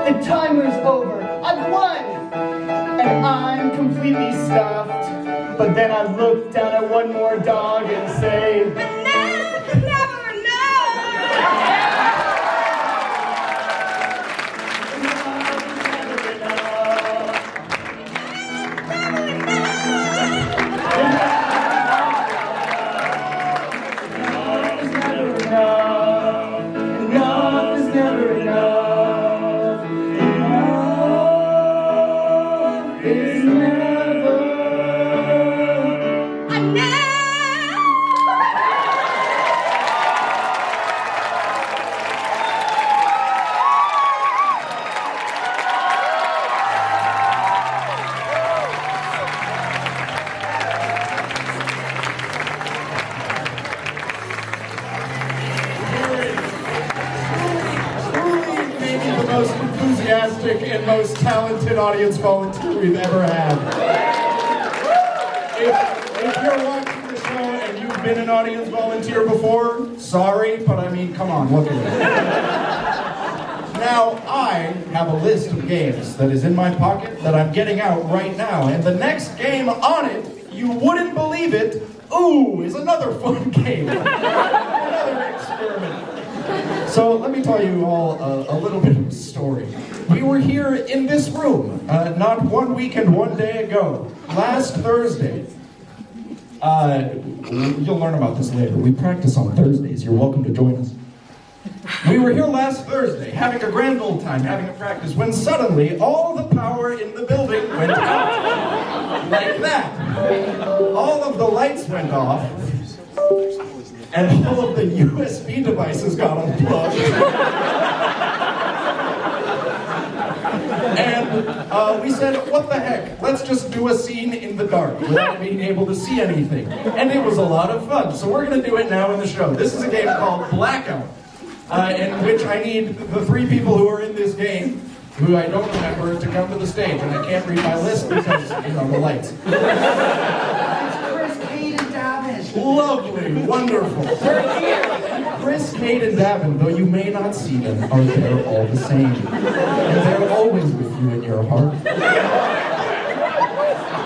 The timer's over. I've won. And I'm completely stuffed. But then I look down at one more dog and say, Never know. enough is never enough. Enough is never. Most enthusiastic and most talented audience volunteer we've ever had. If you're watching the show and you've been an audience volunteer before, sorry, but I mean, come on, look at it. Now, I have a list of games that is in my pocket that I'm getting out right now, and the next game on it, you wouldn't believe it, ooh, is another fun game. Another experiment. So let me tell you all a little bit of a story. We were here in this room not 1 week and 1 day ago, last Thursday. You'll learn about this later. We practice on Thursdays. You're welcome to join us. We were here last Thursday, having a grand old time, having a practice, when suddenly all the power in the building went out. Like that. All of the lights went off. And all of the USB devices got unplugged. And we said, what the heck? Let's just do a scene in the dark without being able to see anything. And it was a lot of fun. So we're going to do it now in the show. This is a game called Blackout, in which I need the 3 people who are in this game, who I don't remember, to come to the stage. And I can't read my list because, you know, the lights. Lovely, wonderful. Chris, Kate, and Devin, though you may not see them, are there all the same. And they're always with you in your heart.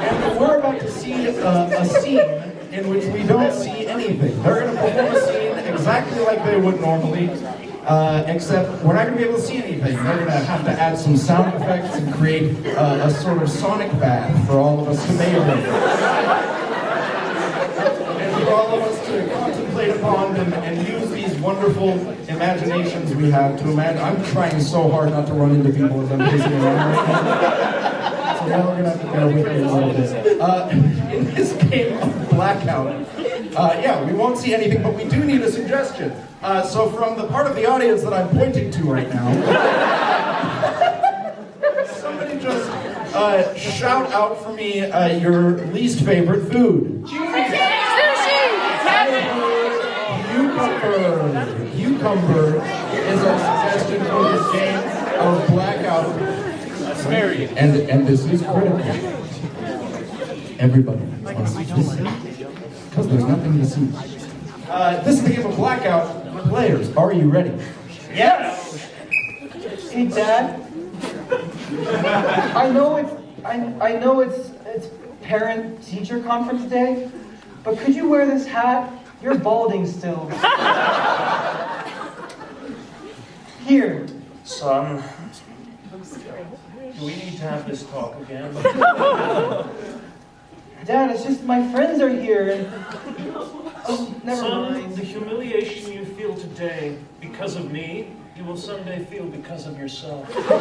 And we're about to see a scene in which we don't see anything. They're going to perform a scene exactly like they would normally, except we're not going to be able to see anything. They're going to have to add some sound effects and create a sort of sonic bath for all of us to bathe in. For all of us to contemplate upon and use these wonderful imaginations we have to imagine. I'm trying so hard not to run into people as I'm pacing around right now. So now we're going to have to bear with me a little bit. In this game of Blackout, yeah, we won't see anything, but we do need a suggestion. So from the part of the audience that I'm pointing to right now, somebody just shout out for me your least favorite food. Cucumber is our suggestion for this game of Blackout. And this is critical. Everybody wants to see because there's nothing to see. This is the game of Blackout. Players, are you ready? Yes! Hey, Dad. I know it's parent-teacher conference day, but could you wear this hat? You're balding still. Here. Son, do we need to have this talk again? Dad, it's just my friends are here and... Oh, never mind. Son, the humiliation you feel today because of me, you will someday feel because of yourself. Later,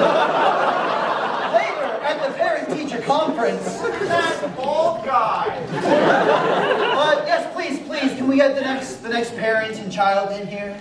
at the parent-teacher conference. That bald guy! Yes, please, can we get the next parent and child in here?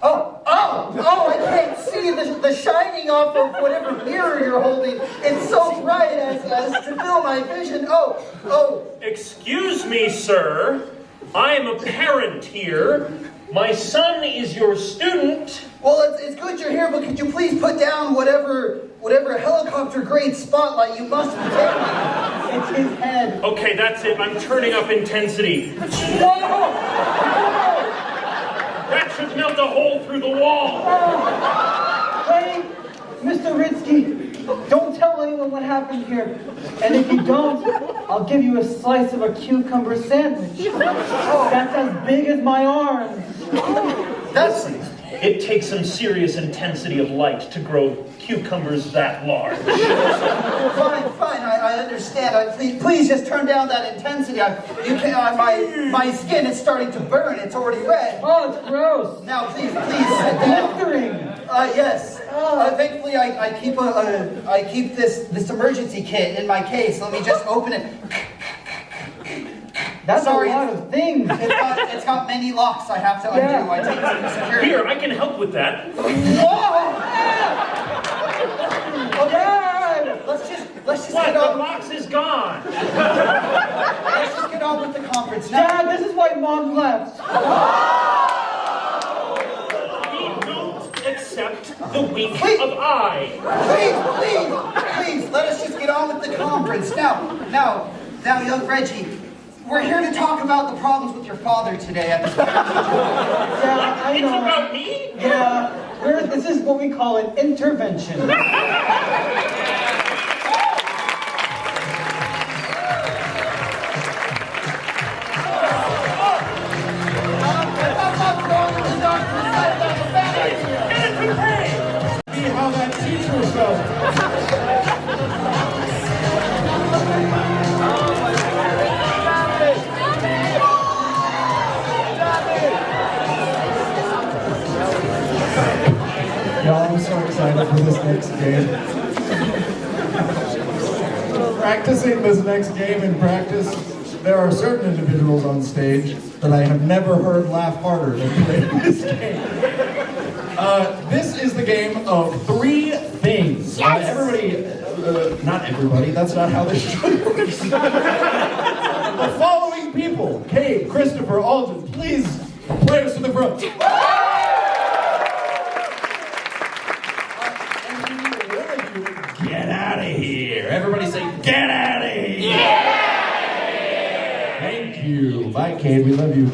Oh, I can't see the shining off of whatever mirror you're holding. It's so bright as to fill my vision. Oh. Excuse me, sir. I am a parent here. My son is your student. Well, it's good you're here, but could you please put down whatever helicopter helicopter-grade spotlight. You must be kidding me. It's his head. Okay, that's it. I'm turning up intensity. Whoa! That should melt a hole through the wall. Hey, Mr. Ritsky, don't tell anyone what happened here. And if you don't, I'll give you a slice of a cucumber sandwich. That's as big as my arm. It takes some serious intensity of light to grow cucumbers that large. Fine, I understand. Please just turn down that intensity. My skin is starting to burn. It's already red. Oh, it's gross. Now, please sit down. Blistering. Yes. Thankfully, I keep this emergency kit in my case. Let me just open it. That's Sorry. a lot of things. It's got many locks I have to undo. Yeah. I take some security. Here, I can help with that. Okay. Let's just What? get The on. box is gone. Let's just get on with the conference now. Dad, this is why Mom left. We don't accept the wink Wait. of eye. Please, let us just get on with the conference. Now, young Reggie, we're here to talk about the problems with your father today. Yeah, I It's know. about me? Yeah, this is what we call an intervention. See how that teacher felt. Y'all, I'm so excited for this next game. Practicing this next game in practice, there are certain individuals on stage that I have never heard laugh harder than playing this game. This is the game of three things. Everybody, not everybody, that's not how this show works. The following people, Kate, Christopher, Alden, please play us to the front. Get out of here. Everybody say, get out of here. Thank you. Bye, Cade. We love you.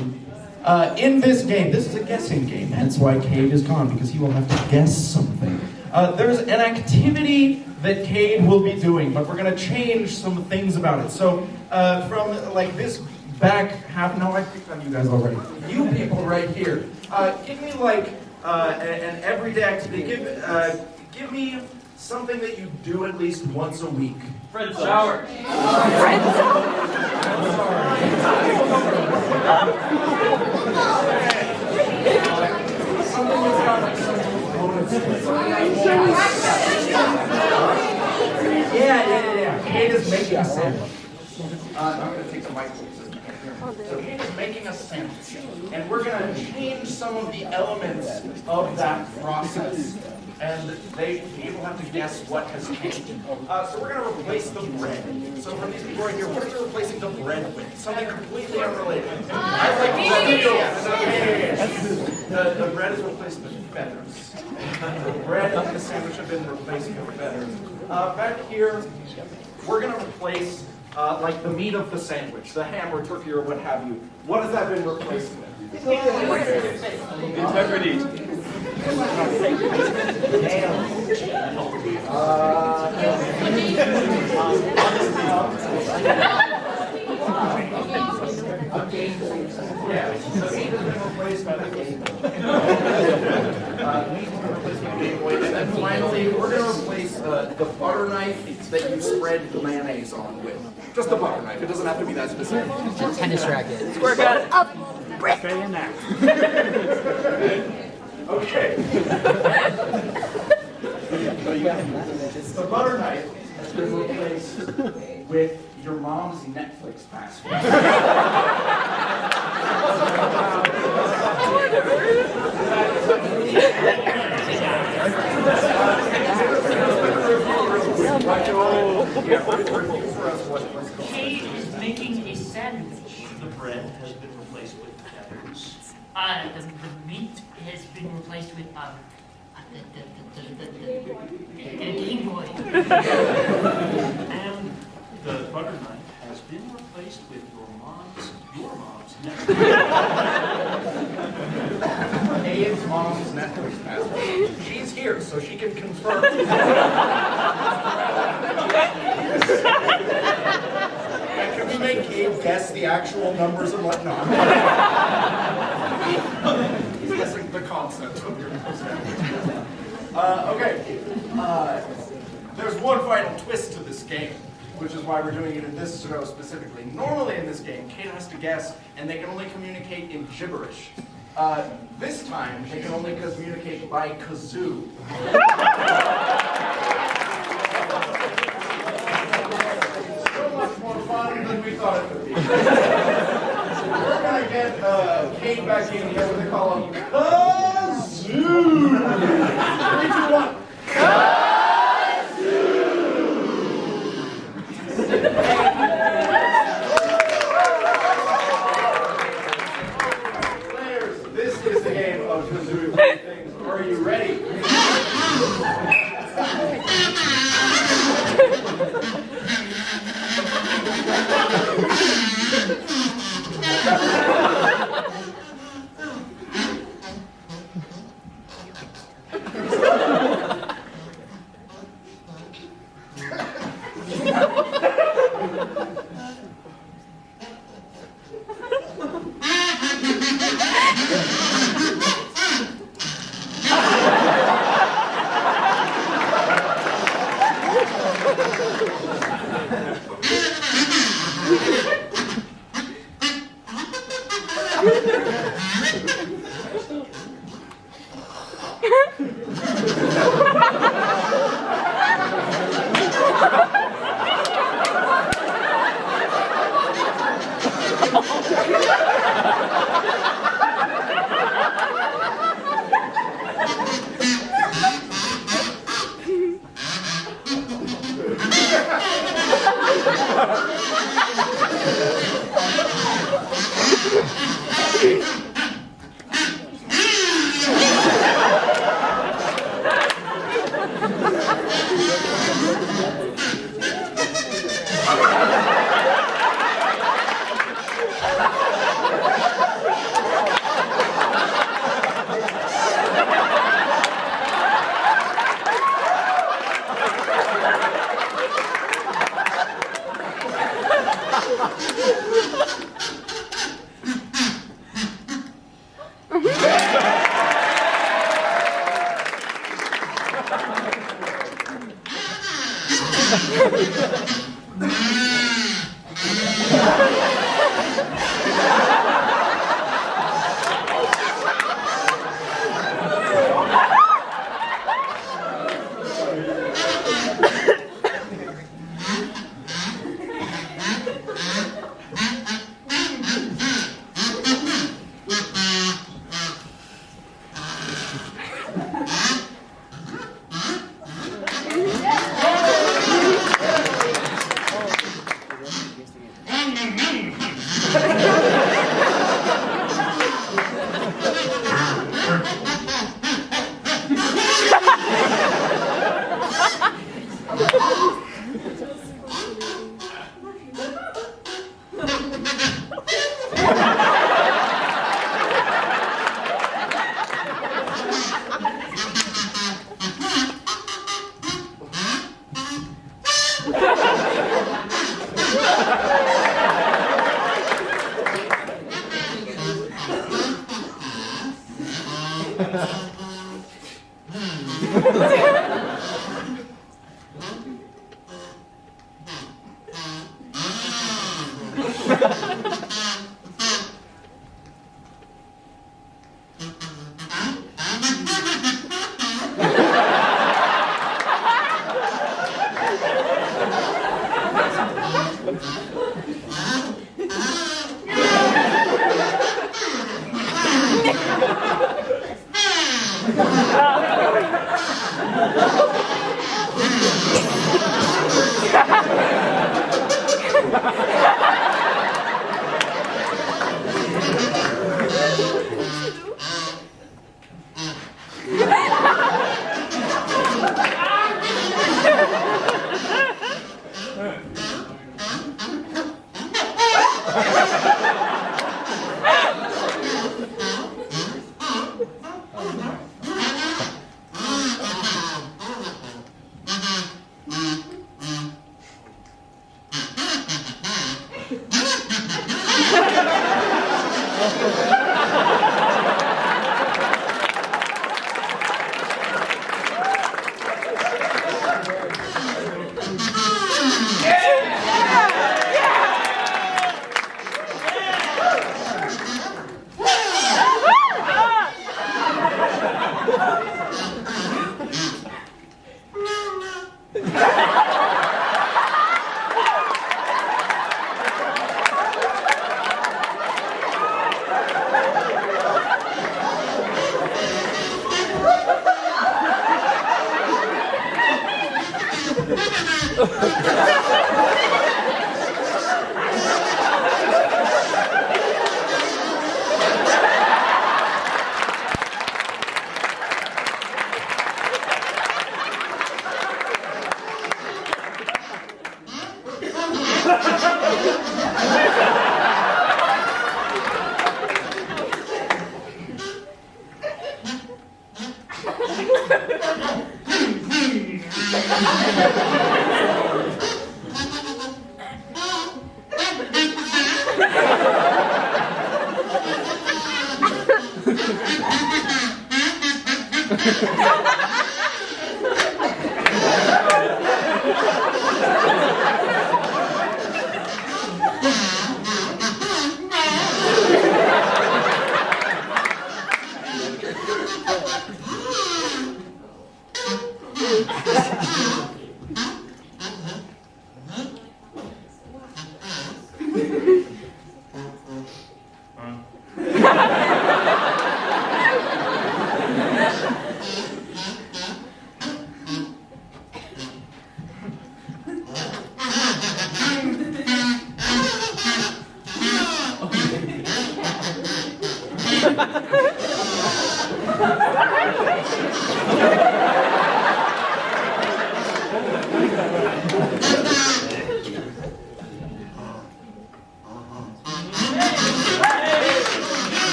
In this game, this is a guessing game, hence why Cade is gone, because he will have to guess something. There's an activity that Cade will be doing, but we're going to change some things about it. So, from like this back half, no, I picked on you guys already. You people right here, give me like an everyday activity. Give me something that you do at least once a week. Fred shower. Something that's got like some components to it. Yeah. Kate is making a sandwich. I'm going to take the mic. So Kate is making a sandwich, and we're going to change some of the elements of that process. And people have to guess what has changed. So we're going to replace the bread. So for these people right here, what are we replacing the bread with? Something completely unrelated. I like the bread is replaced with feathers. The bread and the sandwich have been replaced with feathers. Back here, we're going to replace like the meat of the sandwich, the ham or turkey or what have you. What has that been replaced with? Integrity. Yeah, so meat has been replaced by the Game Boy. And then finally, we're going to replace the butter knife that you spread the mayonnaise on with. Just the butter knife. It doesn't have to be that specific. Tennis racket. Square got it. Up. Stay in there. Okay. The butter knife has been replaced with your mom's Netflix password. Kate is making a sandwich. The bread has been replaced with feathers. The meat has been replaced with Game Boy. And the butter knife has been replaced with your mom's Netflix. Dave's mom's Netflix password. She's here, so she can confirm. Can we make Gabe guess the actual numbers and whatnot? He's guessing the concept of your okay. There's one final twist to this game, which is why we're doing it in this show specifically. Normally in this game, Kate has to guess, and they can only communicate in gibberish. This time, they can only communicate by kazoo. So much more fun than we thought it would be. We're gonna get Kate back in here with a column kazoo. 3, 2, 1. Players, this is the game of kazoo things. Are you ready?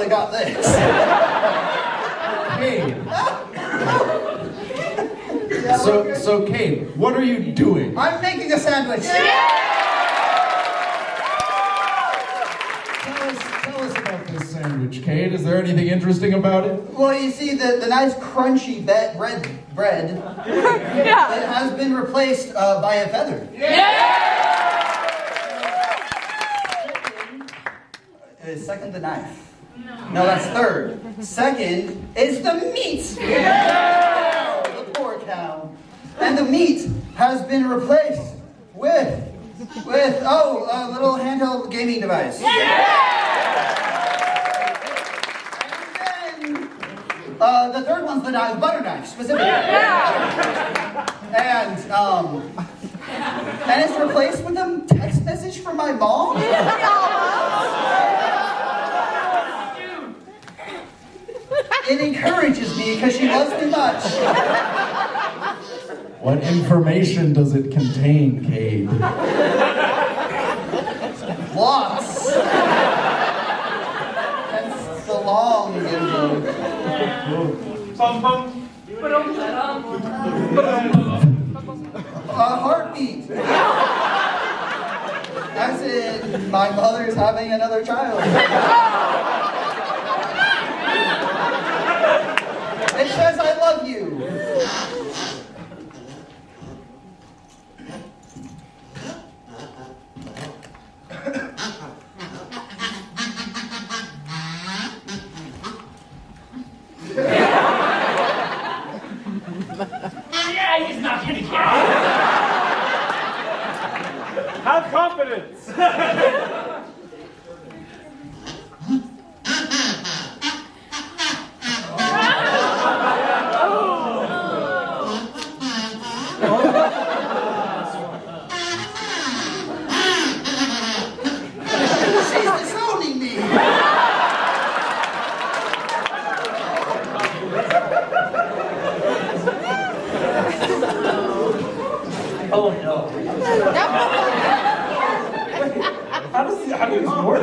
Got this. Kate. So Kate, what are you doing? I'm making a sandwich. Tell us about this sandwich, Kate. Is there anything interesting about it? Well, you see, the nice crunchy bread, it has been replaced by a feather. Second, the knife. No, that's third. Second is the meat. The poor cow. And the meat has been replaced with a little handheld gaming device. And then, the third one's the butter knife, specifically. And it's replaced with a text message from my mom. It encourages me because she loves me much. What information does it contain, Cade? Lots. That's the long info. Bum bum. Heartbeat. As in, my mother's having another child. It says I love you. Yeah, he's not gonna get Have confidence. She's disowning me. Oh no. How does this work?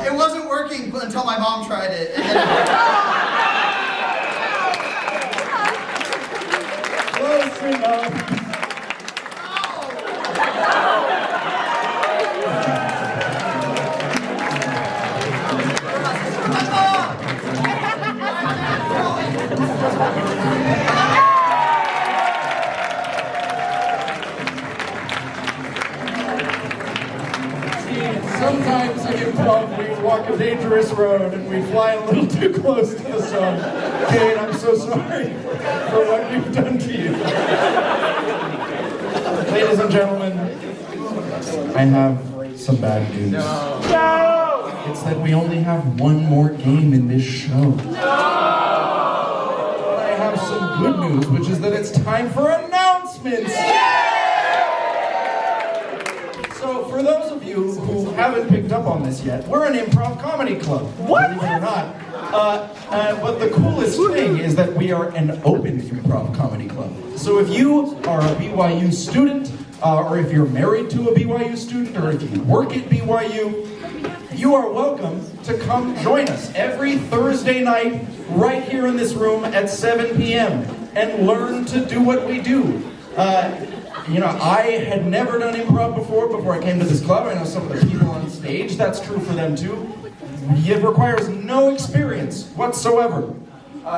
It wasn't working until my mom tried it. And then Close enough. Sometimes in improv we walk a dangerous road and we fly a little too close to the sun. Kate, I'm so sorry for what we've done to you. Ladies and gentlemen, I have some bad news. No! It's that we only have one more game in this show. I have some good news, which is that it's time for announcements. So, for those of you who haven't picked up on this yet, we're an improv comedy club. What? Believe it or not. But the coolest thing is that we are an open improv comedy club. So if you are a BYU student, or if you're married to a BYU student, or if you work at BYU, you are welcome to come join us every Thursday night right here in this room at 7 p.m. and learn to do what we do. I had never done improv before I came to this club. I know some of the people on stage, that's true for them too. It requires no experience whatsoever.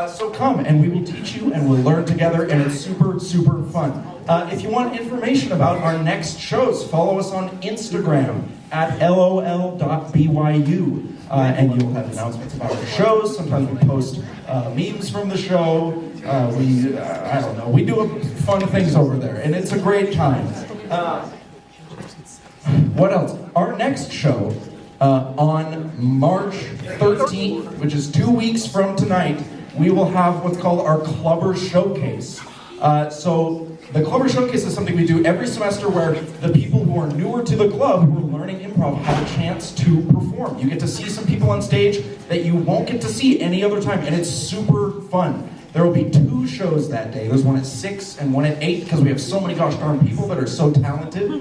So come and we will teach you and we'll learn together and it's super, super fun. If you want information about our next shows, follow us on Instagram at lol.byu. And you'll have announcements about our shows. Sometimes we post memes from the show. We do fun things over there, and it's a great time. What else? Our next show on March 13th, which is 2 weeks from tonight, we will have what's called our Clubber Showcase. So the Clubber Showcase is something we do every semester where the people who are newer to the club, who are learning improv, have a chance to perform. You get to see some people on stage that you won't get to see any other time, and it's super fun. There will be 2 shows that day. There's one at 6 and one at 8, because we have so many gosh darn people that are so talented,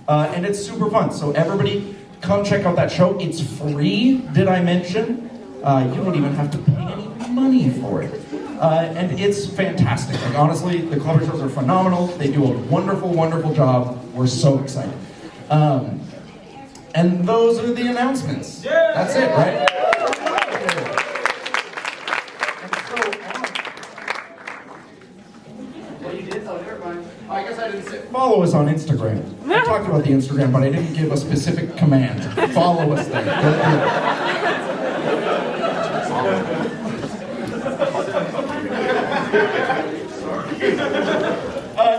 and it's super fun. So everybody, come check out that show. It's free, did I mention? You don't even have to pay any money for it. And it's fantastic. Like, honestly, the Clubber shows are phenomenal. They do a wonderful, wonderful job. We're so excited. And those are the announcements. That's it, right? I guess I didn't say. Follow us on Instagram. I talked about the Instagram, but I didn't give a specific command. Follow us there.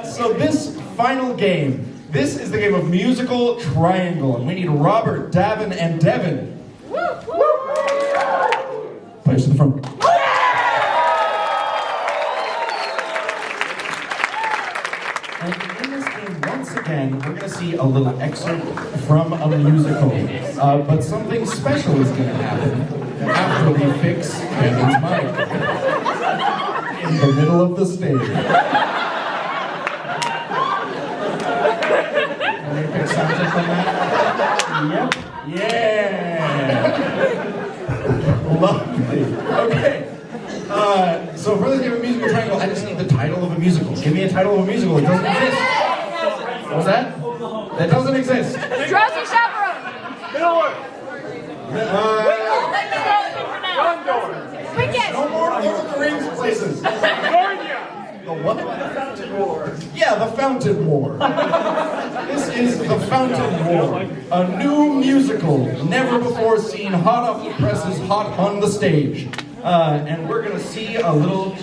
So this final game, this is the game of musical triangle, and we need Robert, Devin, and Devin. Players to the front. And in this game, once again, we're going to see a little excerpt from a musical. But something special is going to happen after we fix Devin's mic in the middle of the stage. Can we fix something from that? Yep. Yeah. Lovely. Okay. So for this game of musical triangle, I just need the title of a musical. Give me a title of a musical. It doesn't exist. What was that? That doesn't exist. Drowsy Chaperone. Wicked. No more Lord of the Rings places. The what? The Fountain War. Yeah, the Fountain War. This is the Fountain War, a new musical, never before seen, hot off the presses, hot on the stage. And we're gonna see a little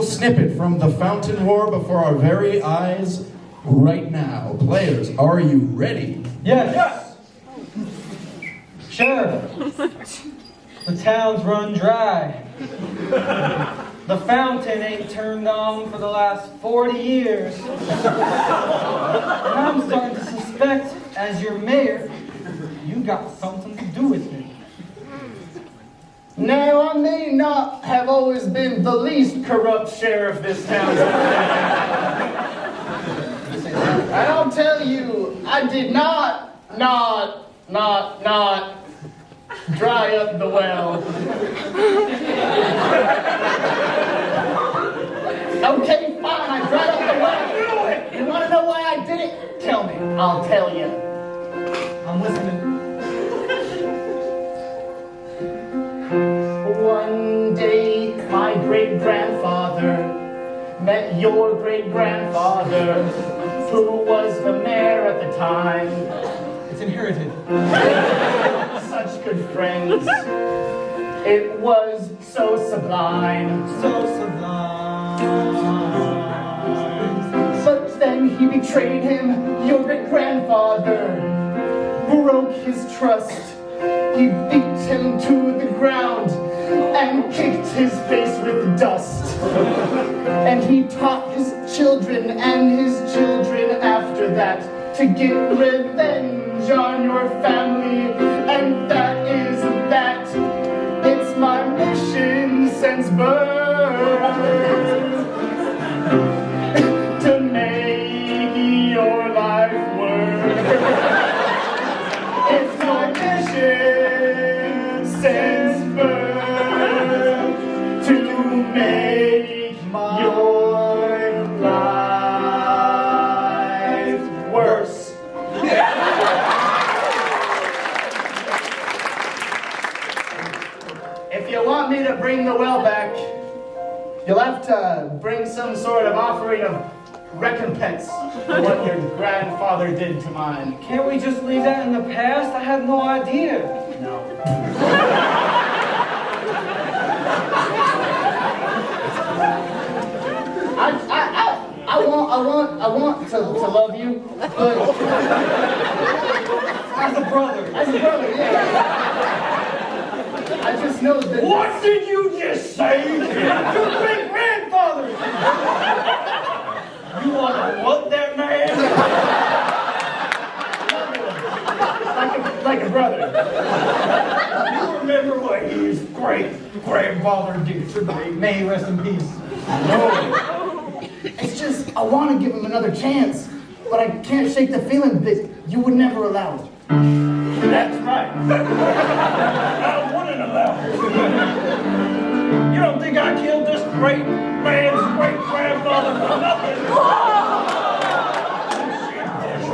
snippet from the Fountain War before our very eyes right now. Players, are you ready? Yes. Sure. The town's run dry. The fountain ain't turned on for the last 40 years. And I'm starting to suspect, as your mayor, you got something to do with it. Now, I may not have always been the least corrupt sheriff this town. And I'll tell you, I did not dry up the well. Okay, fine, I dried up the well. You want to know why I did it? Tell me. I'll tell you. I'm listening. One day, my great-grandfather met your great-grandfather, who was the mayor at the time. It's inherited. Such good friends. It was so sublime. So sublime. But then he betrayed him, your great-grandfather, broke his trust. He beat him to the ground and kicked his face with dust. And he taught his children and his children after that to get revenge on your family. And that is that. It's my mission since birth to make your life work. It's my mission since birth to make your life worse. If you want me to bring the well back, you'll have to bring some sort of offering of recompense for what your grandfather did to mine. Can't we just leave that in the past? I had no idea. No. I want to love you, but As a brother. yeah. I just know that. What did you just say? Your great-grandfather! You want to what that man? Like a brother. You remember what his great-grandfather did to me? May he rest in peace. No. It's just, I want to give him another chance, but I can't shake the feeling that you would never allow it. That's right. I wouldn't allow it. You don't think I killed this great man's great-grandfather for nothing?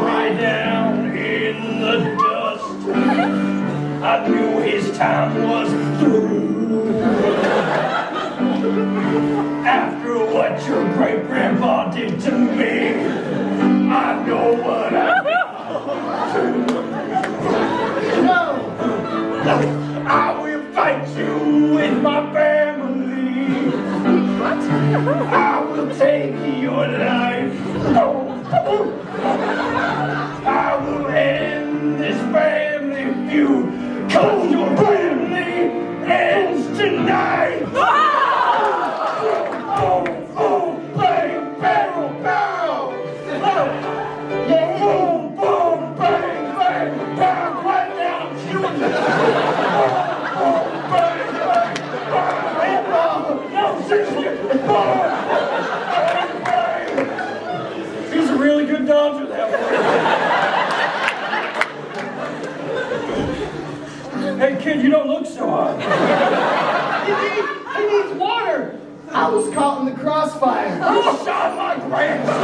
Right down in the dust. I knew his time was through. After what your great-grandpa did to me, I know what I No! I will fight you with my family. What? I will take your life. I will end this family feud. 'Cause your family ends tonight. Oh, bang, barrel, barrel. Yeah! kid, you don't look so hot. He needs water. I was caught in the crossfire. Oh, shot my grandson.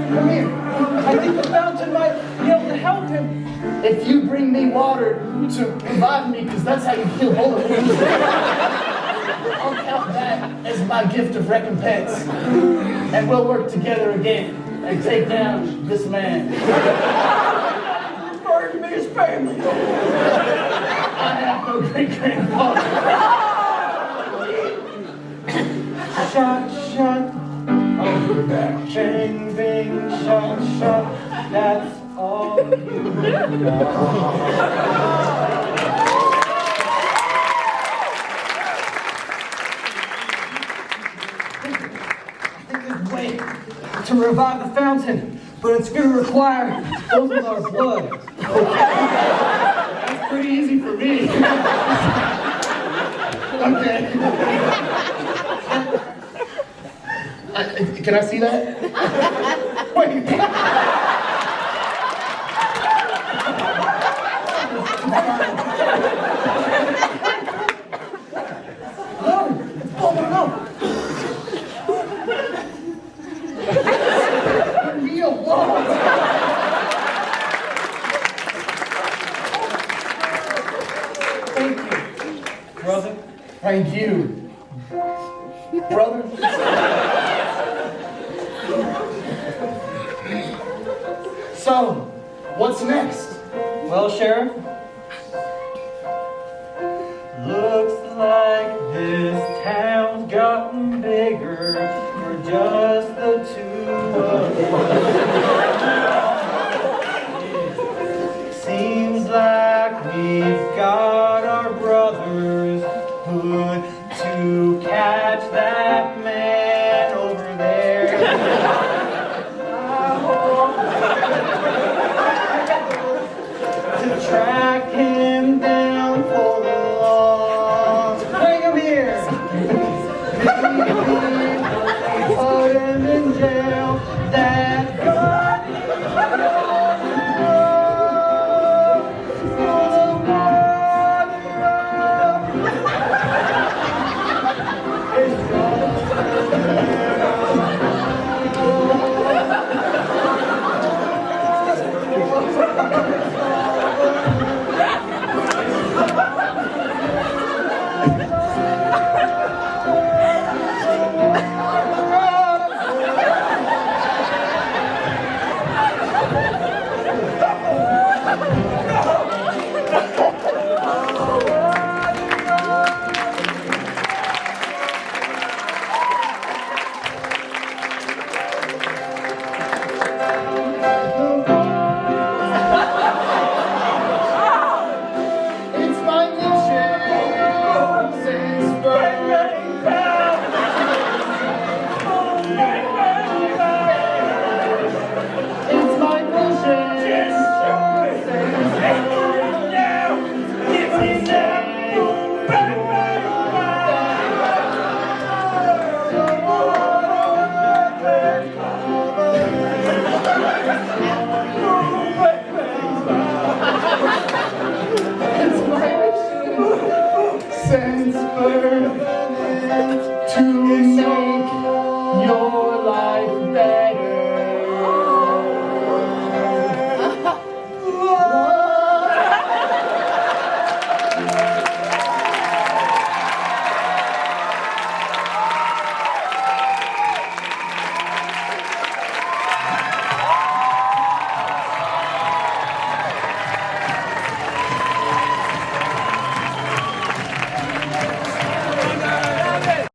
Come here. I think the fountain might be able to help him. If you bring me water to revive me, because that's how you heal bullets, I'll count that as my gift of recompense. And we'll work together again and take down this man. Burden me his family. I have no great-grandfather. Shot, shot. I'll be back. Bang, bang, shot, shot. That's all you got. I think there's a way to revive the fountain, but it's going to require both of our blood. That's pretty easy for me. Okay. Can I see that? Wait. No. Leave me alone. Thank you, brother. Thank you, brother. So, what's next? Well, Sheriff,